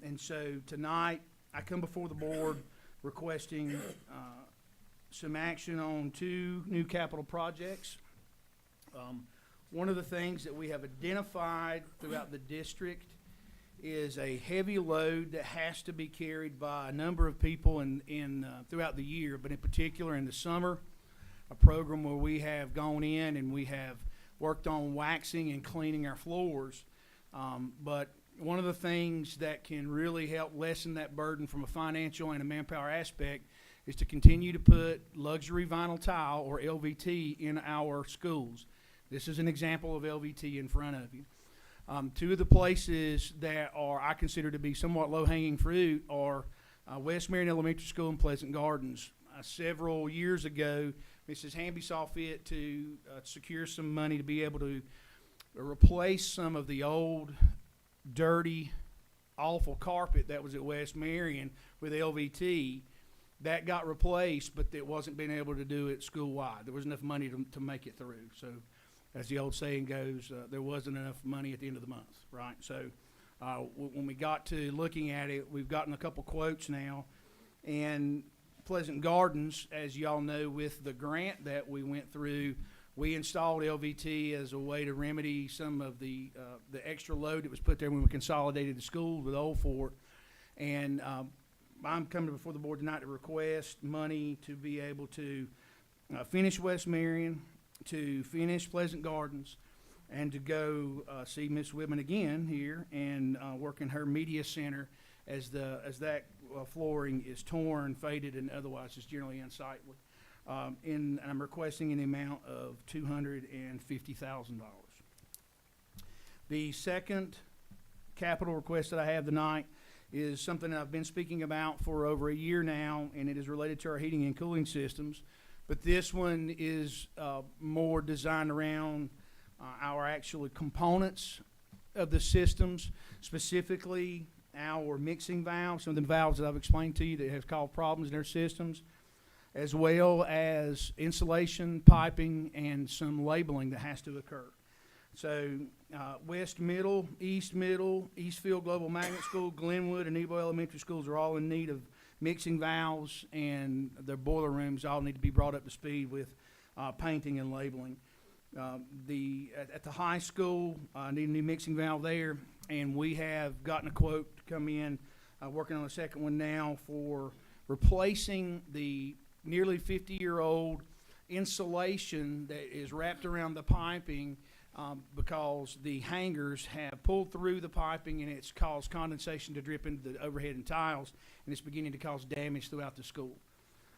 And so tonight, I come before the board requesting some action on 2 new capital projects. One of the things that we have identified throughout the district is a heavy load that has to be carried by a number of people throughout the year, but in particular in the summer, a program where we have gone in and we have worked on waxing and cleaning our floors. But one of the things that can really help lessen that burden from a financial and a manpower aspect is to continue to put luxury vinyl tile, or LVT, in our schools. This is an example of LVT in front of you. 2 of the places that I consider to be somewhat low-hanging fruit are West Marion Elementary School and Pleasant Gardens. Several years ago, Mrs. Hamby saw fit to secure some money to be able to replace some of the old, dirty, awful carpet that was at West Marion with LVT. That got replaced, but it wasn't being able to do it school-wide. There wasn't enough money to make it through. So, as the old saying goes, there wasn't enough money at the end of the month, right? So, when we got to looking at it, we've gotten a couple quotes now. And Pleasant Gardens, as y'all know, with the grant that we went through, we installed LVT as a way to remedy some of the extra load that was put there when we consolidated the schools with Old Fort. And I'm coming before the board tonight to request money to be able to finish West Marion, to finish Pleasant Gardens, and to go see Miss Whitman again here and work in her media center as that flooring is torn, faded, and otherwise is generally unsightly. And I'm requesting an amount of $250,000. The second capital request that I have tonight is something that I've been speaking about for over a year now, and it is related to our heating and cooling systems. But this one is more designed around our actual components of the systems, specifically our mixing valves, some of the valves that I've explained to you that have caused problems in their systems, as well as insulation, piping, and some labeling that has to occur. So West Middle, Eastfield Global Magnet School, Glenwood, and Nebo Elementary Schools are all in need of mixing valves, and their boiler rooms all need to be brought up to speed with painting and labeling. At the high school, need a new mixing valve there, and we have gotten a quote to come in, working on the second one now, for replacing the nearly 50-year-old insulation that is wrapped around the piping because the hangers have pulled through the piping and it's caused condensation to drip into the overhead and tiles, and it's beginning to cause damage throughout the school.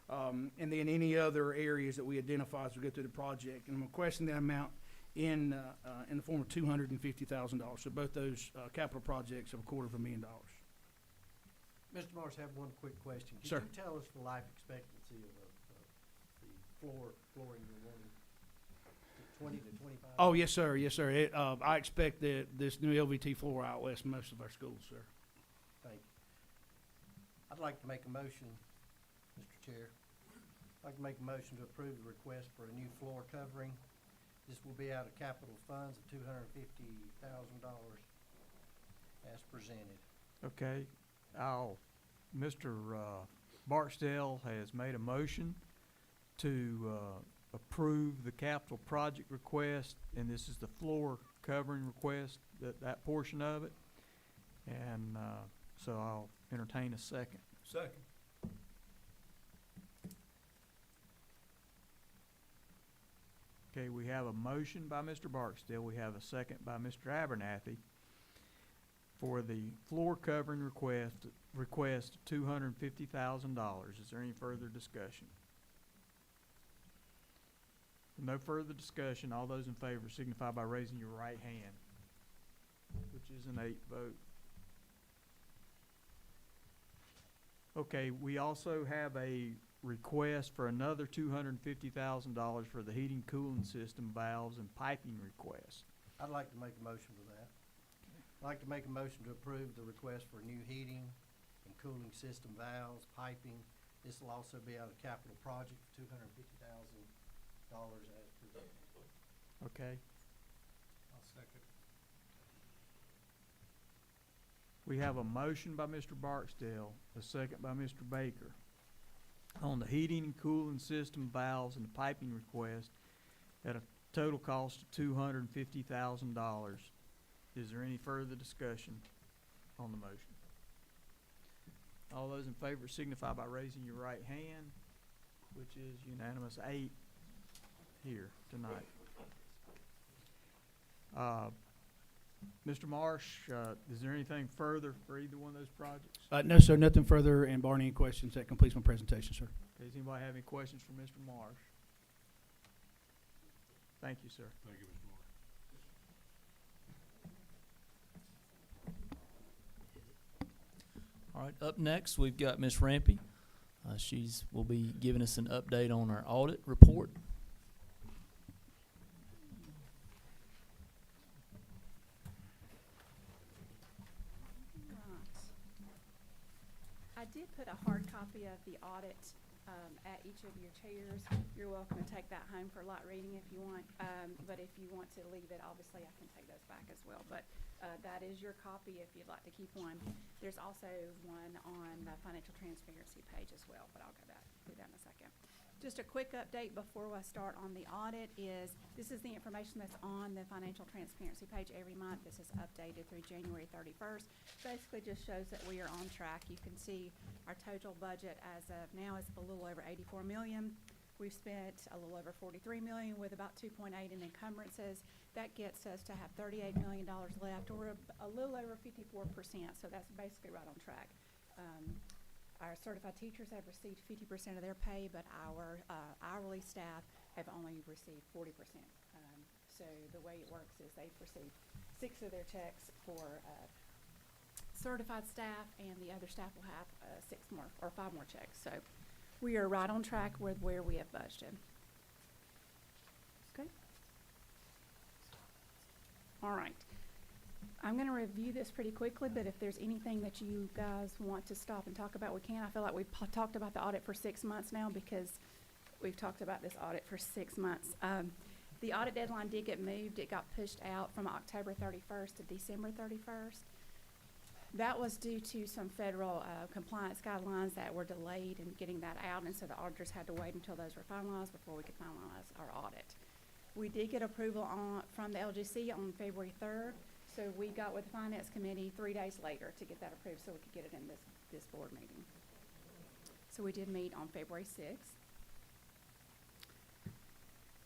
And then any other areas that we identify as we go through the project. And I'm requesting that amount in the form of $250,000. So both those capital projects of $250,000. Mr. Morris, I have one quick question. Sir. Could you tell us the life expectancy of the flooring you're wanting? Is it 20 to 25? Oh, yes, sir. Yes, sir. I expect that this new LVT floor outlast most of our schools, sir. Thank you. I'd like to make a motion, Mr. Chair. I'd like to make a motion to approve the request for a new floor covering. This will be out of capital funds of $250,000 as presented. Okay, Mr. Barksdale has made a motion to approve the capital project request, and this is the floor covering request, that portion of it. And so I'll entertain a second. Second. Okay, we have a motion by Mr. Barksdale. We have a second by Mr. Abernathy for the floor covering request of $250,000. Is there any further discussion? No further discussion. All those in favor signify by raising your right hand, which is an 8 vote. Okay, we also have a request for another $250,000 for the heating, cooling system, valves, and piping request. I'd like to make a motion for that. I'd like to make a motion to approve the request for new heating and cooling system, valves, piping. This will also be out of capital project for $250,000 as presented. Okay, I'll second. we have a motion by Mr. Barksdale, a second by Mr. Baker, on the heating and cooling system, valves, and the piping request at a total cost of $250,000. Is there any further discussion on the motion? All those in favor signify by raising your right hand, which is unanimous 8 here tonight. Mr. Marsh, is there anything further for either one of those projects? No, sir, nothing further, and barring any questions, that completes my presentation, sir. Okay, does anybody have any questions for Mr. Marsh? Thank you, sir. Thank you, Mr. Moore. All right, up next, we've got Ms. Rampy. Will be giving us an update on our audit report. I did put a hard copy of the audit at each of your chairs. You're welcome to take that home for light reading if you want, but if you want to leave it, obviously I can take those back as well. But that is your copy if you'd like to keep one. There's also one on the financial transparency page as well, but I'll go through that in a second. Just a quick update before I start on the audit is, this is the information that's on the financial transparency page every month. This is updated through January 31st. Basically just shows that we are on track. You can see our total budget as of now is a little over $84 million. We've spent a little over $43 million with about 2.8 in encumbrances. That gets us to have $38 million left, or a little over 54%, so that's basically right on track. Our certified teachers have received 50% of their pay, but our hourly staff have only received 40%. So the way it works is they've received 6 of their checks for certified staff, and the other staff will have 6 more or 5 more checks. So we are right on track with where we have budgeted. Okay. All right. I'm going to review this pretty quickly, but if there's anything that you guys want to stop and talk about, we can. I feel like we've talked about the audit for 6 months now because we've talked about this audit for 6 months. The audit deadline did get moved. It got pushed out from October 31st to December 31st. That was due to some federal compliance guidelines that were delayed in getting that out, and so the auditors had to wait until those were finalized before we could finalize our audit. We did get approval from the LGC on February 3rd. So we got with the Finance Committee 3 days later to get that approved so we could get it in this board meeting. So we did meet on February 6th.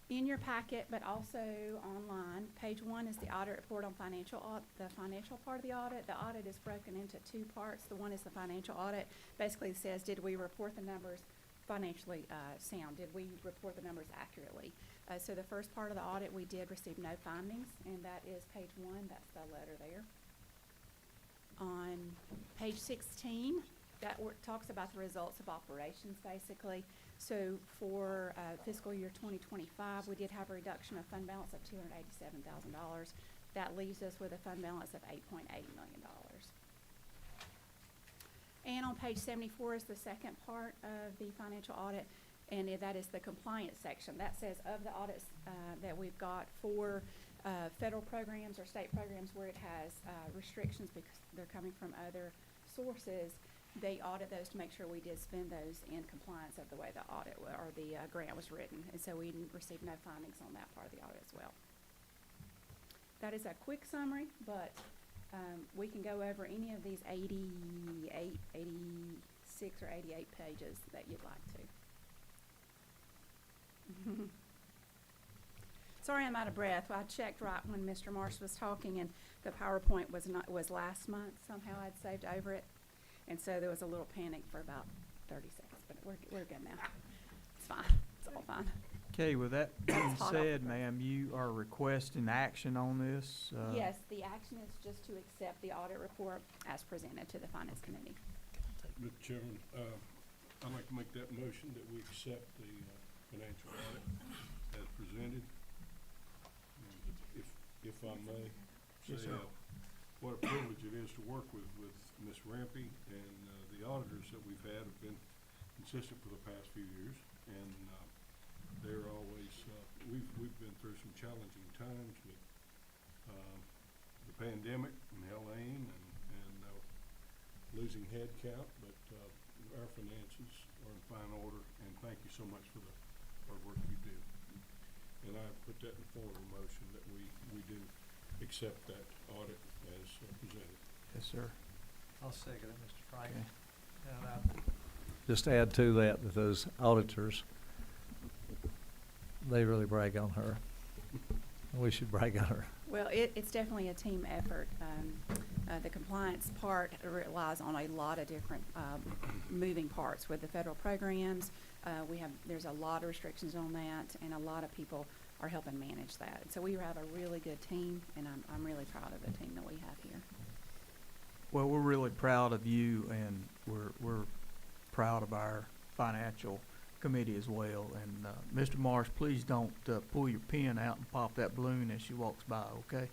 in your packet, but also online. Page 1 is the audit report on the financial part of the audit. The audit is broken into 2 parts. The one is the financial audit. Basically it says, did we report the numbers financially sound? Did we report the numbers accurately? So the first part of the audit, we did receive no findings, and that is page 1. That's the letter there. On page 16, that talks about the results of operations, basically. So for fiscal year 2025, we did have a reduction of fund balance of $287,000. That leaves us with a fund balance of $8.8 million. And on page 74 is the second part of the financial audit, and that is the compliance section. That says of the audits that we've got for federal programs or state programs where it has restrictions because they're coming from other sources, they audit those to make sure we did spend those in compliance of the way the audit or the grant was written. And so we received no findings on that part of the audit as well. That is a quick summary, but we can go over any of these 88, 86, or 88 pages that you'd like to. Sorry I'm out of breath. I checked right when Mr. Marsh was talking, and the PowerPoint was last month. Somehow I'd saved over it. And so there was a little panic for about 30 seconds, but we're good now. It's fine. It's all fine. Okay, with that being It's hot off said, the press. ma'am, you are requesting action on this? Yes, the action is just to accept the audit report as presented to the Finance Committee. Mr. Chairman, I'd like to make that motion that we accept the financial audit as presented. If I may Yes, say, sir. what a privilege it is to work with Ms. Rampy, and the auditors that we've had have been consistent for the past few years, and they're always, we've been through some challenging times with the pandemic and Helene and losing head count, but our finances are in fine order, and thank you so much for the hard work you do. And I put that in the form of a motion that we do accept that audit as presented. Yes, sir. I'll second it, Mr. Frank. Okay. And Just add to that those auditors, they really brag on her. We should brag on her. Well, it's definitely a team effort. The compliance part relies on a lot of different moving parts with the federal programs. There's a lot of restrictions on that, and a lot of people are helping manage that. So we have a really good team, and I'm really proud of the team that we have here. Well, we're really proud of you, and we're proud of our financial committee as well. And Mr. Marsh, please don't pull your pen out and pop that balloon as she walks by, okay?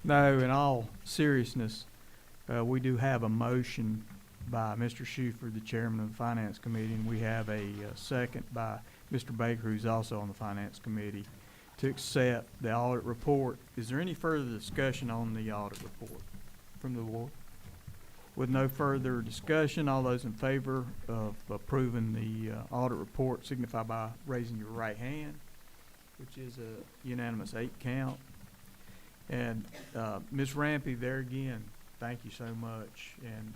No, in all seriousness, we do have a motion by Mr. Schufer, the chairman of the Finance Committee, and we have a second by Mr. Baker, who's also on the Finance Committee, to accept the audit report. Is there any further discussion on the audit report from the board? With no further discussion, all those in favor of approving the audit report signify by raising your right hand, which is a unanimous 8 count. And Ms. Rampy, there again, thank you so much. And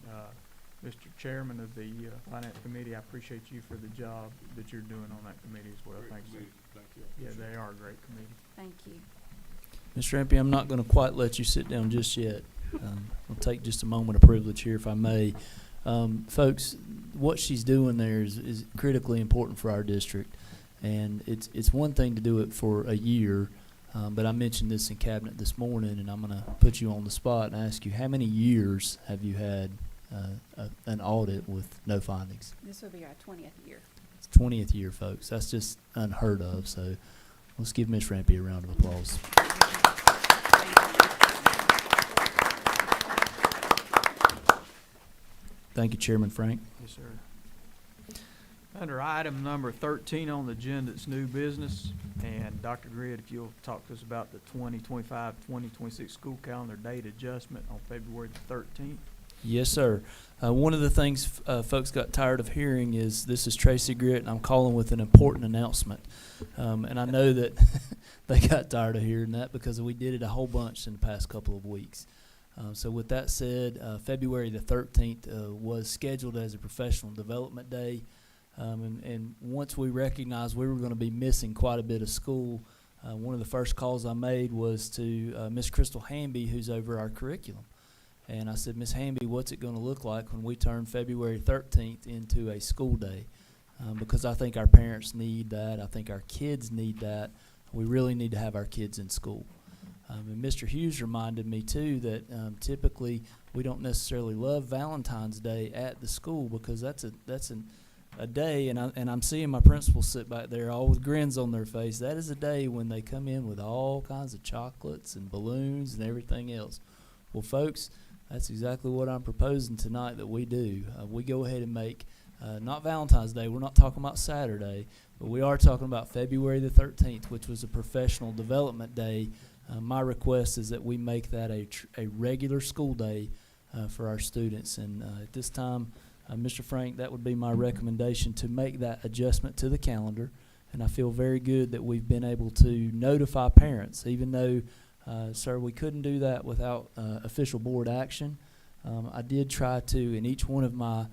Mr. Chairman of the Finance Committee, I appreciate you for the job that you're doing on that committee as well. Great Thank you. committee. Thank you. I Yeah, appreciate they are a great committee. Thank you. Mr. Rampy, I'm not going to quite let you sit down just yet. I'll take just a moment of privilege here, if I may. Folks, what she's doing there is critically important for our district. And it's one thing to do it for a year, but I mentioned this in Cabinet this morning, and I'm going to put you on the spot and ask you, how many years have you had an audit with no findings? This will be our 20th year. It's 20th year, folks. That's just unheard of. So let's give Ms. Rampy a round of applause. Thank you, Chairman Frank. Yes, sir. Under item number 13 on the agenda, it's new business. And Dr. Grid, if you'll talk to us about the 2025-2026 school calendar date adjustment on February the 13th. Yes, sir. One of the things folks got tired of hearing is this is Tracy Grit, and I'm calling with an important announcement. And I know that they got tired of hearing that because we did it a whole bunch in the past couple of weeks. So with that said, February the 13th was scheduled as a professional development day. And once we recognized we were going to be missing quite a bit of school, one of the first calls I made was to Miss Crystal Hamby, who's over our curriculum. And I said, Miss Hamby, what's it going to look like when we turn February 13th into a school day? Because I think our parents need that. I think our kids need that. We really need to have our kids in school. And Mr. Hughes reminded me, too, that typically we don't necessarily love Valentine's Day at the school because that's a day, and I'm seeing my principals sit back there all with grins on their face. That is a day when they come in with all kinds of chocolates and balloons and everything else. Well, folks, that's exactly what I'm proposing tonight that we do. We go ahead and make not Valentine's Day. We're not talking about Saturday, but we are talking about February the 13th, which was a professional development day. My request is that we make that a regular school day for our students. And at this time, Mr. Frank, that would be my recommendation to make that adjustment to the calendar. And I feel very good that we've been able to notify parents, even though, sir, we couldn't do that without official board action. I did try to, in each one of my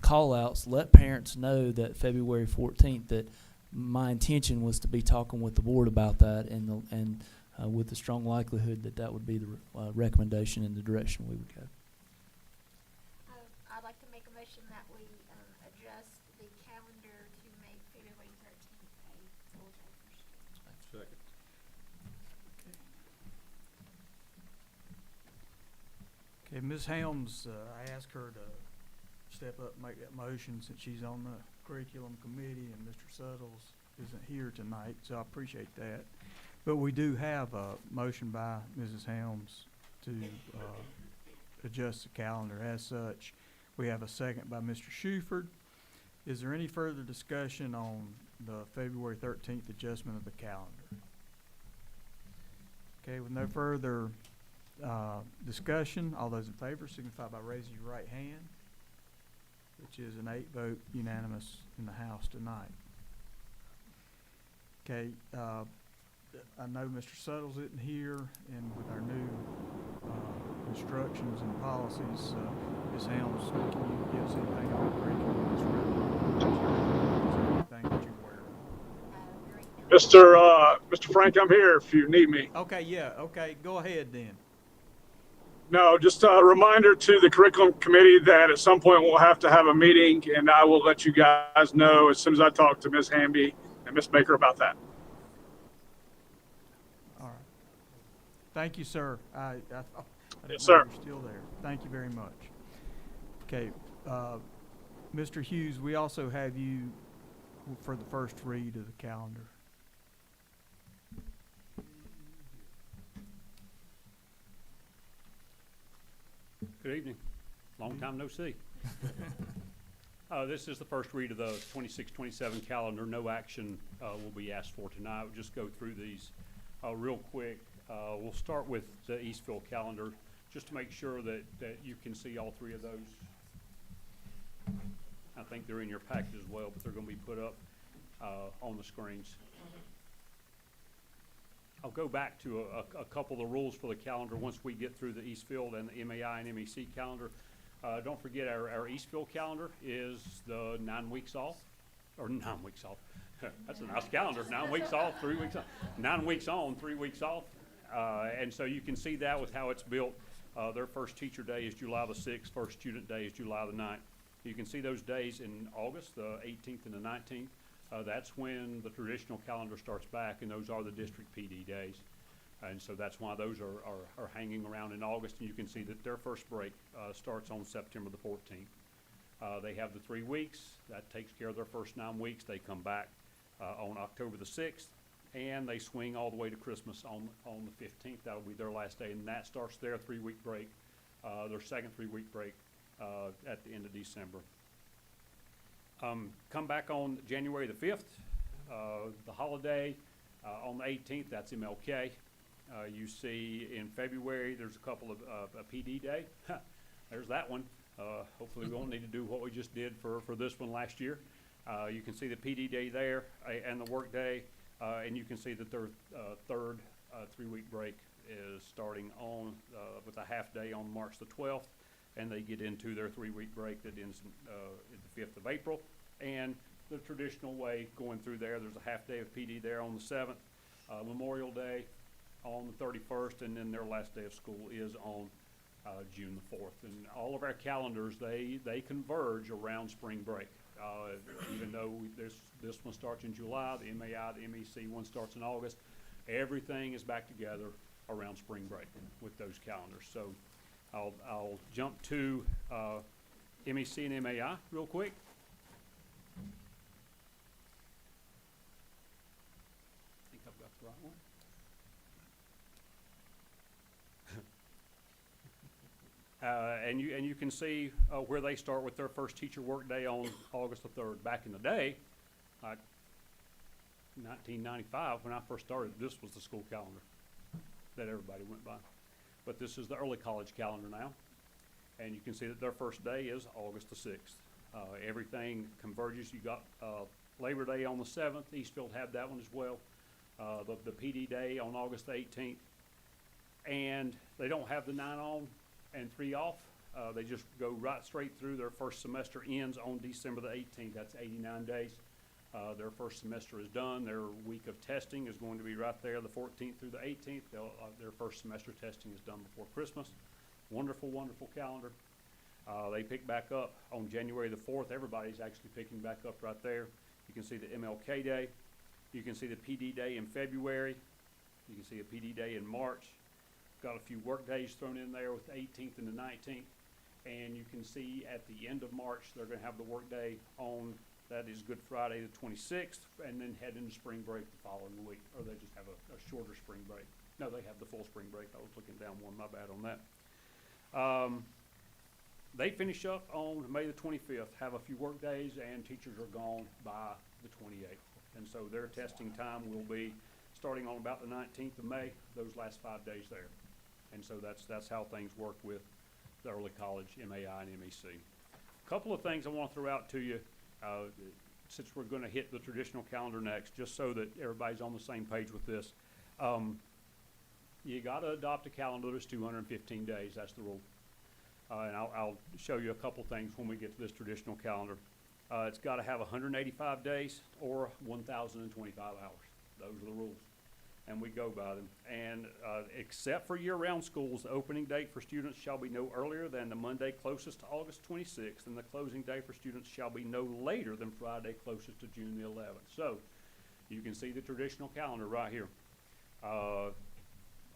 call-outs, let parents know that February 14th, that my intention was to be talking with the board about that, and with the strong likelihood that that would be the recommendation in the direction we would go. I'd like to make a motion that we adjust the calendar to make February 13th a full day for students. Second. Okay, Ms. Helms, I asked her to step up and make that motion since she's on the curriculum committee and Mr. Suttles isn't here tonight, so I appreciate that. But we do have a motion by Mrs. Helms to adjust the calendar. As such, we have a second by Mr. Shuford. Is there any further discussion on the February 13th adjustment of the calendar? Okay, with no further discussion, all those in favor signify by raising your right hand, which is an 8-vote unanimous in the House tonight. Okay, I know Mr. Suttles isn't here, and with our new instructions and policies, Ms. Helms, can you give us anything on the curriculum that's relevant? Is there anything that you're aware of? Mr. Frank, I'm here if you need me. Okay, yeah, okay, go ahead then. No, just a reminder to the curriculum committee that at some point we'll have to have a meeting, and I will let you guys know as soon as I talk to Ms. Hamby and Ms. Baker about that. All right. Thank you, sir. I didn't Yes, know sir. you were still there. Thank you very much. Okay, Mr. Hughes, we also have you for the first read of the calendar. Good evening. Long time no see. This is the first read of the 26-27 calendar. No action will be asked for tonight. We'll just go through these real quick. We'll start with the Eastville calendar, just to make sure that you can see all three of those. I think they're in your packet as well, but they're going to be put up on the screens. I'll go back to a couple of the rules for the calendar once we get through the Eastfield and the MAI and MEC calendar. Don't forget our Eastfield calendar is the 9 weeks off, or 9 weeks off. That's a nice calendar. 9 weeks off, 3 weeks off. 9 weeks on, 3 weeks off. And so you can see that with how it's built. Their first teacher day is July the 6th. First student day is July the 9th. You can see those days in August, the 18th and the 19th. That's when the traditional calendar starts back, and those are the district PD days. And so that's why those are hanging around in August, and you can see that their first break starts on September the 14th. They have the 3 weeks. That takes care of their first 9 weeks. They come back on October the 6th, and they swing all the way to Christmas on the 15th. That'll be their last day, and that starts their 3-week break, their second 3-week break at the end of December. Come back on January the 5th, the holiday. On the 18th, that's MLK. You see in February, there's a couple of a PD day. There's that one. Hopefully we won't need to do what we just did for this one last year. You can see the PD day there and the work day, and you can see that their third 3-week break is starting on with a half day on March the 12th, and they get into their 3-week break that ends the 5th of April. And the traditional way going through there, there's a half day of PD there on the 7th, Memorial Day on the 31st, and then their last day of school is on June the 4th. And all of our calendars, they converge around spring break. Even though this one starts in July, the MAI, the MEC one starts in August, everything is back together around spring break with those calendars. So I'll jump to MEC and MAI real quick. I think I've got the right one. And you can see where they start with their first teacher work day on August the 3rd. Back in the day, like 1995, when I first started, this was the school calendar that everybody went by. But this is the early college calendar now. And you can see that their first day is August the 6th. Everything converges. You got Labor Day on the 7th. Eastfield had that one as well. The PD day on August the 18th. And they don't have the 9 on and 3 off. They just go right straight through. Their first semester ends on December the 18th. That's 89 days. Their first semester is done. Their week of testing is going to be right there, the 14th through the 18th. Their first semester testing is done before Christmas. Wonderful, wonderful calendar. They pick back up on January the 4th. Everybody's actually picking back up right there. You can see the MLK Day. You can see the PD Day in February. You can see a PD Day in March. Got a few work days thrown in there with the 18th and the 19th. And you can see at the end of March, they're going to have the work day on, that is Good Friday the 26th, and then head into spring break the following week. Or they just have a shorter spring break. No, they have the full spring break. I was looking down one, my bad on that. They finish up on May the 25th, have a few work days, and teachers are gone by the 28th. And so their testing time will be starting on about the 19th of May, those last 5 days there. And so that's how things work with the early college, MAI and MEC. A couple of things I want to throw out to you, since we're going to hit the traditional calendar next, just so that everybody's on the same page with this. You got to adopt a calendar that's 215 days. That's the rule. And I'll show you a couple things when we get to this traditional calendar. It's got to have 185 days or 1,025 hours. Those are the rules. And we go by them. And except for year-round schools, the opening date for students shall be no earlier than the Monday closest to August 26th, and the closing day for students shall be no later than Friday closest to June the 11th. So you can see the traditional calendar right here.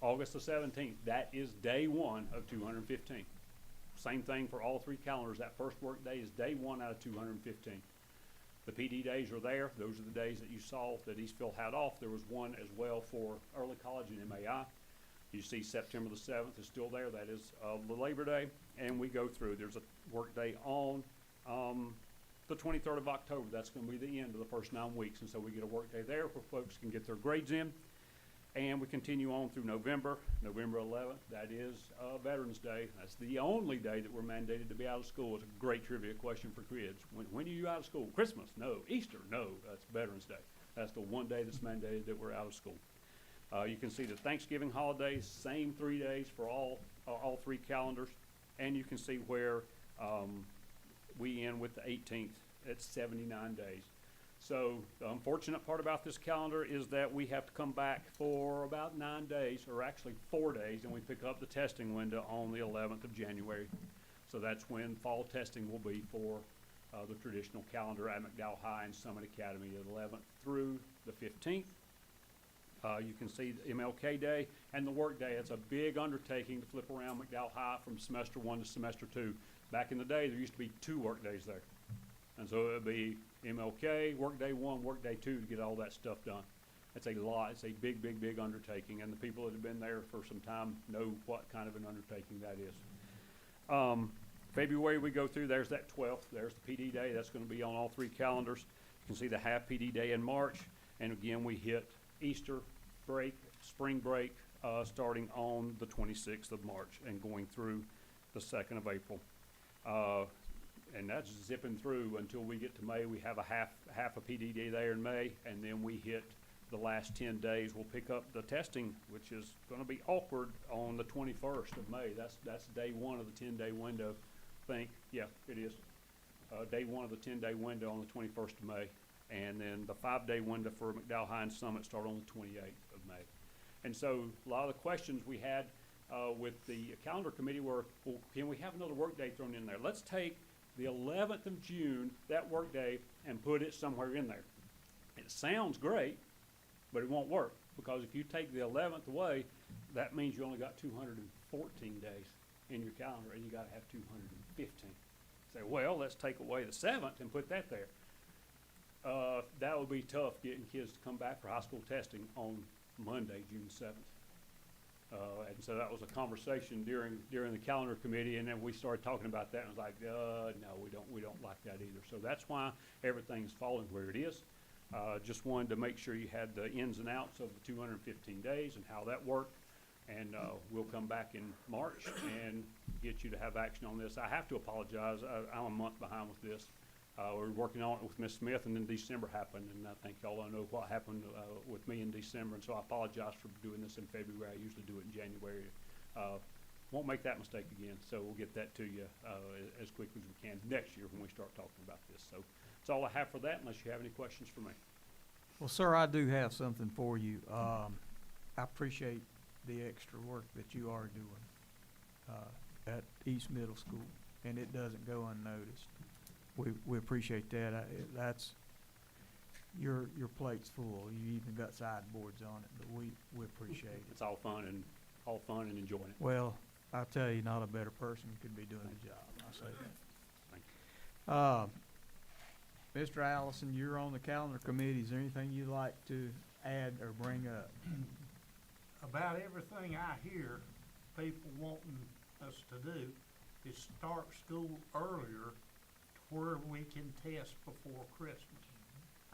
August the 17th, that is day 1 of 215. Same thing for all 3 calendars. That first work day is day 1 out of 215. The PD days are there. Those are the days that you saw that Eastville had off. There was one as well for early college and MAI. You see September the 7th is still there. That is the Labor Day. And we go through. There's a work day on the 23rd of October. That's going to be the end of the first 9 weeks. And so we get a work day there where folks can get their grades in. And we continue on through November 11th. That is Veterans Day. That's the only day that we're mandated to be out of school. It's a great trivia question for kids. When are you out of school? Christmas? No. Easter? No. That's Veterans Day. That's the one day that's mandated that we're out of school. You can see the Thanksgiving holidays, same 3 days for all 3 calendars. And you can see where we end with the 18th at 79 days. So the unfortunate part about this calendar is that we have to come back for about 9 days, or actually 4 days, and we pick up the testing window on the 11th of January. So that's when fall testing will be for the traditional calendar at McDowell High and Summit Academy, the 11th through the 15th. You can see the MLK Day and the work day. It's a big undertaking to flip around McDowell High from semester 1 to semester 2. Back in the day, there used to be 2 work days there. And so it would be MLK, work day 1, work day 2 to get all that stuff done. It's a lot. It's a big, big, big undertaking. And the people that have been there for some time know what kind of an undertaking that is. February we go through, there's that 12th. There's the PD day. That's going to be on all 3 calendars. You can see the half PD day in March. And again, we hit Easter break, spring break, starting on the 26th of March and going through the 2nd of April. And that's zipping through until we get to May. We have a half a PD day there in May, and then we hit the last 10 days. We'll pick up the testing, which is going to be awkward, on the 21st of May. That's day 1 of the 10-day window. Yeah, it is. day one of the 10-day window on the 21st of May. And then the 5-day window for McDowell Hines Summit started on the 28th of May. And so a lot of the questions we had with the calendar committee were, well, can we have another work day thrown in there? Let's take the 11th of June, that work day, and put it somewhere in there. It sounds great, but it won't work, because if you take the 11th away, that means you only got 214 days in your calendar, and you gotta have 215. Say, well, let's take away the 7th and put that there. That would be tough, getting kids to come back for high school testing on Monday, June 7th. And so that was a conversation during the calendar committee, and then we started talking about that, and it was like, no, we don't like that either. So that's why everything's falling where it is. Just wanted to make sure you had the ins and outs of the 215 days and how that worked. And we'll come back in March and get you to have action on this. I have to apologize. I'm a month behind with this. We're working on it with Ms. Smith, and then December happened, and I think y'all know what happened with me in December, and so I apologize for doing this in February. I usually do it in January. Won't make that mistake again, so we'll get that to you as quickly as we can next year when we start talking about this. So that's all I have for that, unless you have any questions for me. Well, sir, I do have something for you. I appreciate the extra work that you are doing at East Middle School, and it doesn't go unnoticed. We appreciate that. That's your plate's full. You even got sideboards on it, but we appreciate it. It's all fun and enjoying it. Well, I tell you, not a better person could be doing the job. I say Thank that. Mr. Allison, you're on the calendar committee. Is there anything you'd like to add or bring up? About everything I hear people wanting us to do is start school earlier to where we can test before Christmas.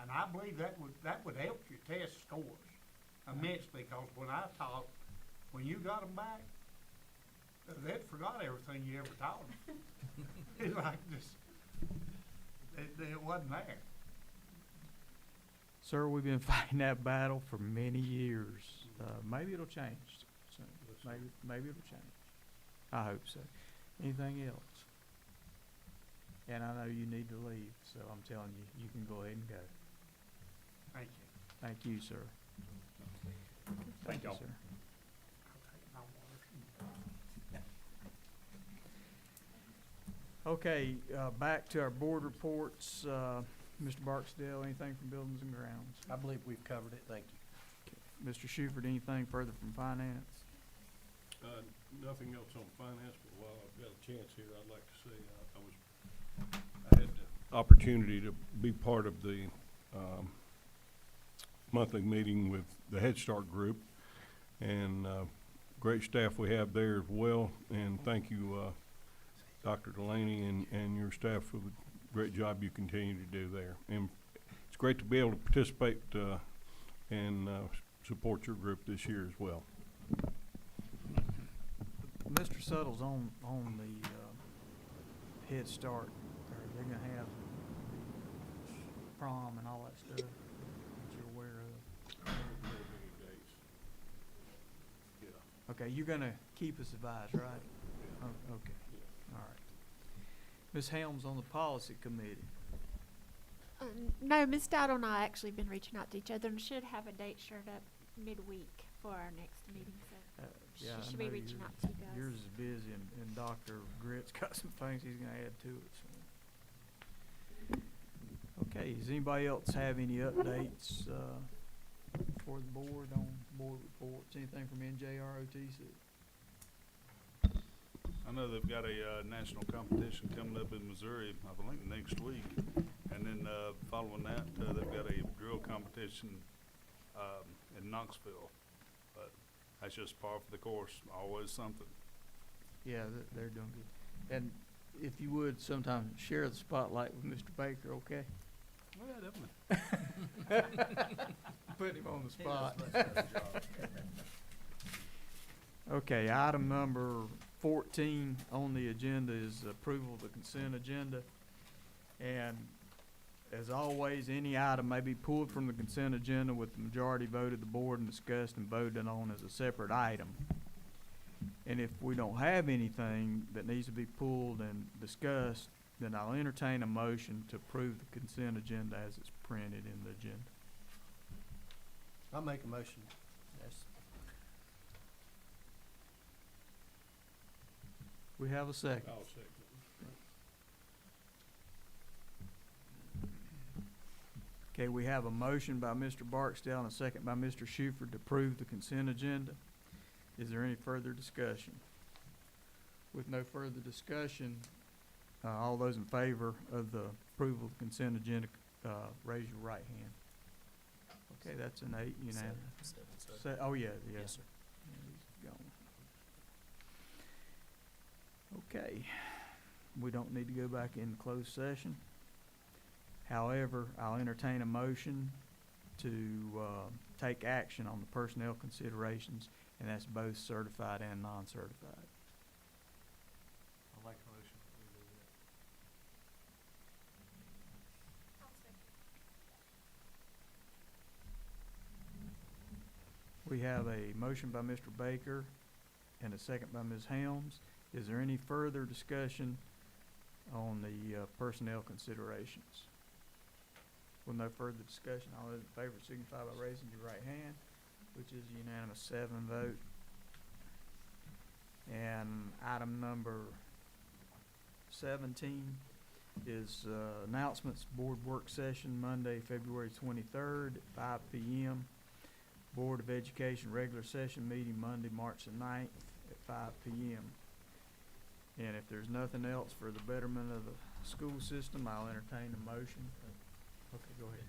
And I believe that would help your test scores immensely, because when I taught, when you got them back, they'd forgot everything you ever taught them. It's like just, it wasn't there. Sir, we've been fighting that battle for many years. Maybe it'll change soon. Maybe it'll change. I hope so. Anything else? And I know you need to leave, so I'm telling you, you can go ahead and go. Thank you. Thank you, sir. Thank y'all. sir. Okay, back to our board reports. Mr. Barksdale, anything from Buildings and Grounds? I believe we've covered it, thank you. Mr. Shuford, anything further from Finance? Nothing else on finance, but while I've got a chance here, I'd like to say I had the opportunity to be part of the monthly meeting with the Head Start group, and great staff we have there as well. And thank you, Dr. Delaney and your staff for the great job you continue to do there. And it's great to be able to participate and support your group this year as well. Mr. Suttle's on the Head Start. They're gonna have prom and all that stuff that you're aware of. Okay, you're gonna keep us advised, right? Oh, okay, all right. Ms. Helms on the Policy Committee. No, Ms. Dowdle and I actually been reaching out to each other and should have a date shared up midweek for our next meeting, so Yeah, I she should be know reaching yours- out to you guys. Yours is busy, and Dr. Gritt's got some things he's gonna add to it, so. Okay, does anybody else have any updates, for the board on board reports? Anything from NJROTC? I know they've got a national competition coming up in Missouri, I think next week. And then following that, they've got a drill competition in Knoxville. But that's just par for the course, always something. Yeah, they're doing good. And if you would, sometime share the spotlight with Mr. Baker, okay? Yeah, definitely. Put him on the spot. Okay, item number 14 on the agenda is approval of the consent agenda. And as always, any item may be pulled from the consent agenda with the majority vote of the board and discussed and voted on as a separate item. And if we don't have anything that needs to be pulled and discussed, then I'll entertain a motion to approve the consent agenda as it's printed in the agenda. I'll make a motion. Yes. We have a second. I'll second. Okay, we have a motion by Mr. Barksdale and a second by Mr. Shuford to approve the consent agenda. Is there any further discussion? With no further discussion, all those in favor of the approval of the consent agenda, raise your right hand. Okay, that's an 8 unanimous. Oh, yeah, yeah. Yes, sir. Yeah, he's gone. Okay, we don't need to go back in closed session. However, I'll entertain a motion to take action on the personnel considerations, and that's both certified and non-certified. I'll make a motion. We have a motion by Mr. Baker and a second by Ms. Helms. Is there any further discussion on the personnel considerations? With no further discussion, all those in favor signify by raising your right hand, which is a unanimous 7 vote. And item number 17 is announcements, board work session Monday, February 23rd at 5 p.m. Board of Education regular session meeting Monday, March the 9th at 5 p.m. And if there's nothing else for the betterment of the school system, I'll entertain a motion. Okay, go ahead.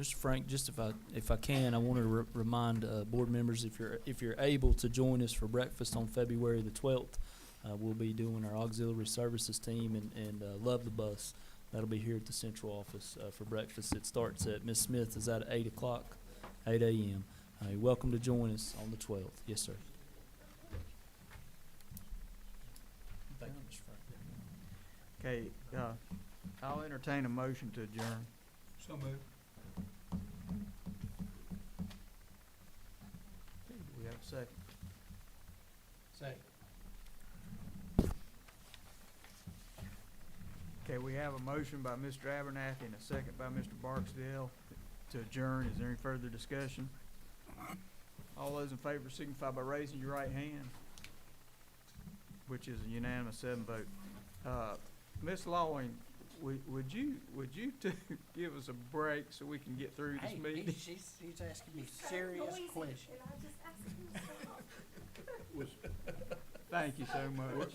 Mr. Frank, just if I can, I want to remind board members, if you're able to join us for breakfast on February the 12th, we'll be doing our auxiliary services team and Love the Bus. That'll be here at the central office for breakfast. It starts at Miss Smith is at 8 o'clock, 8 a.m. You're welcome to join us on the 12th. Yes, sir. Thank you, Mr. Frank. Okay, I'll entertain a motion to adjourn. So moved. Okay, do we have a second? Second. Okay, we have a motion by Mr. Abernathy and a second by Mr. Barksdale to adjourn. Is there any further discussion? All those in favor signify by raising your right hand, which is a unanimous 7 vote. Ms. Lawing, would you two give us a break so we can get through this meeting? She's asking me serious questions. Thank you so much.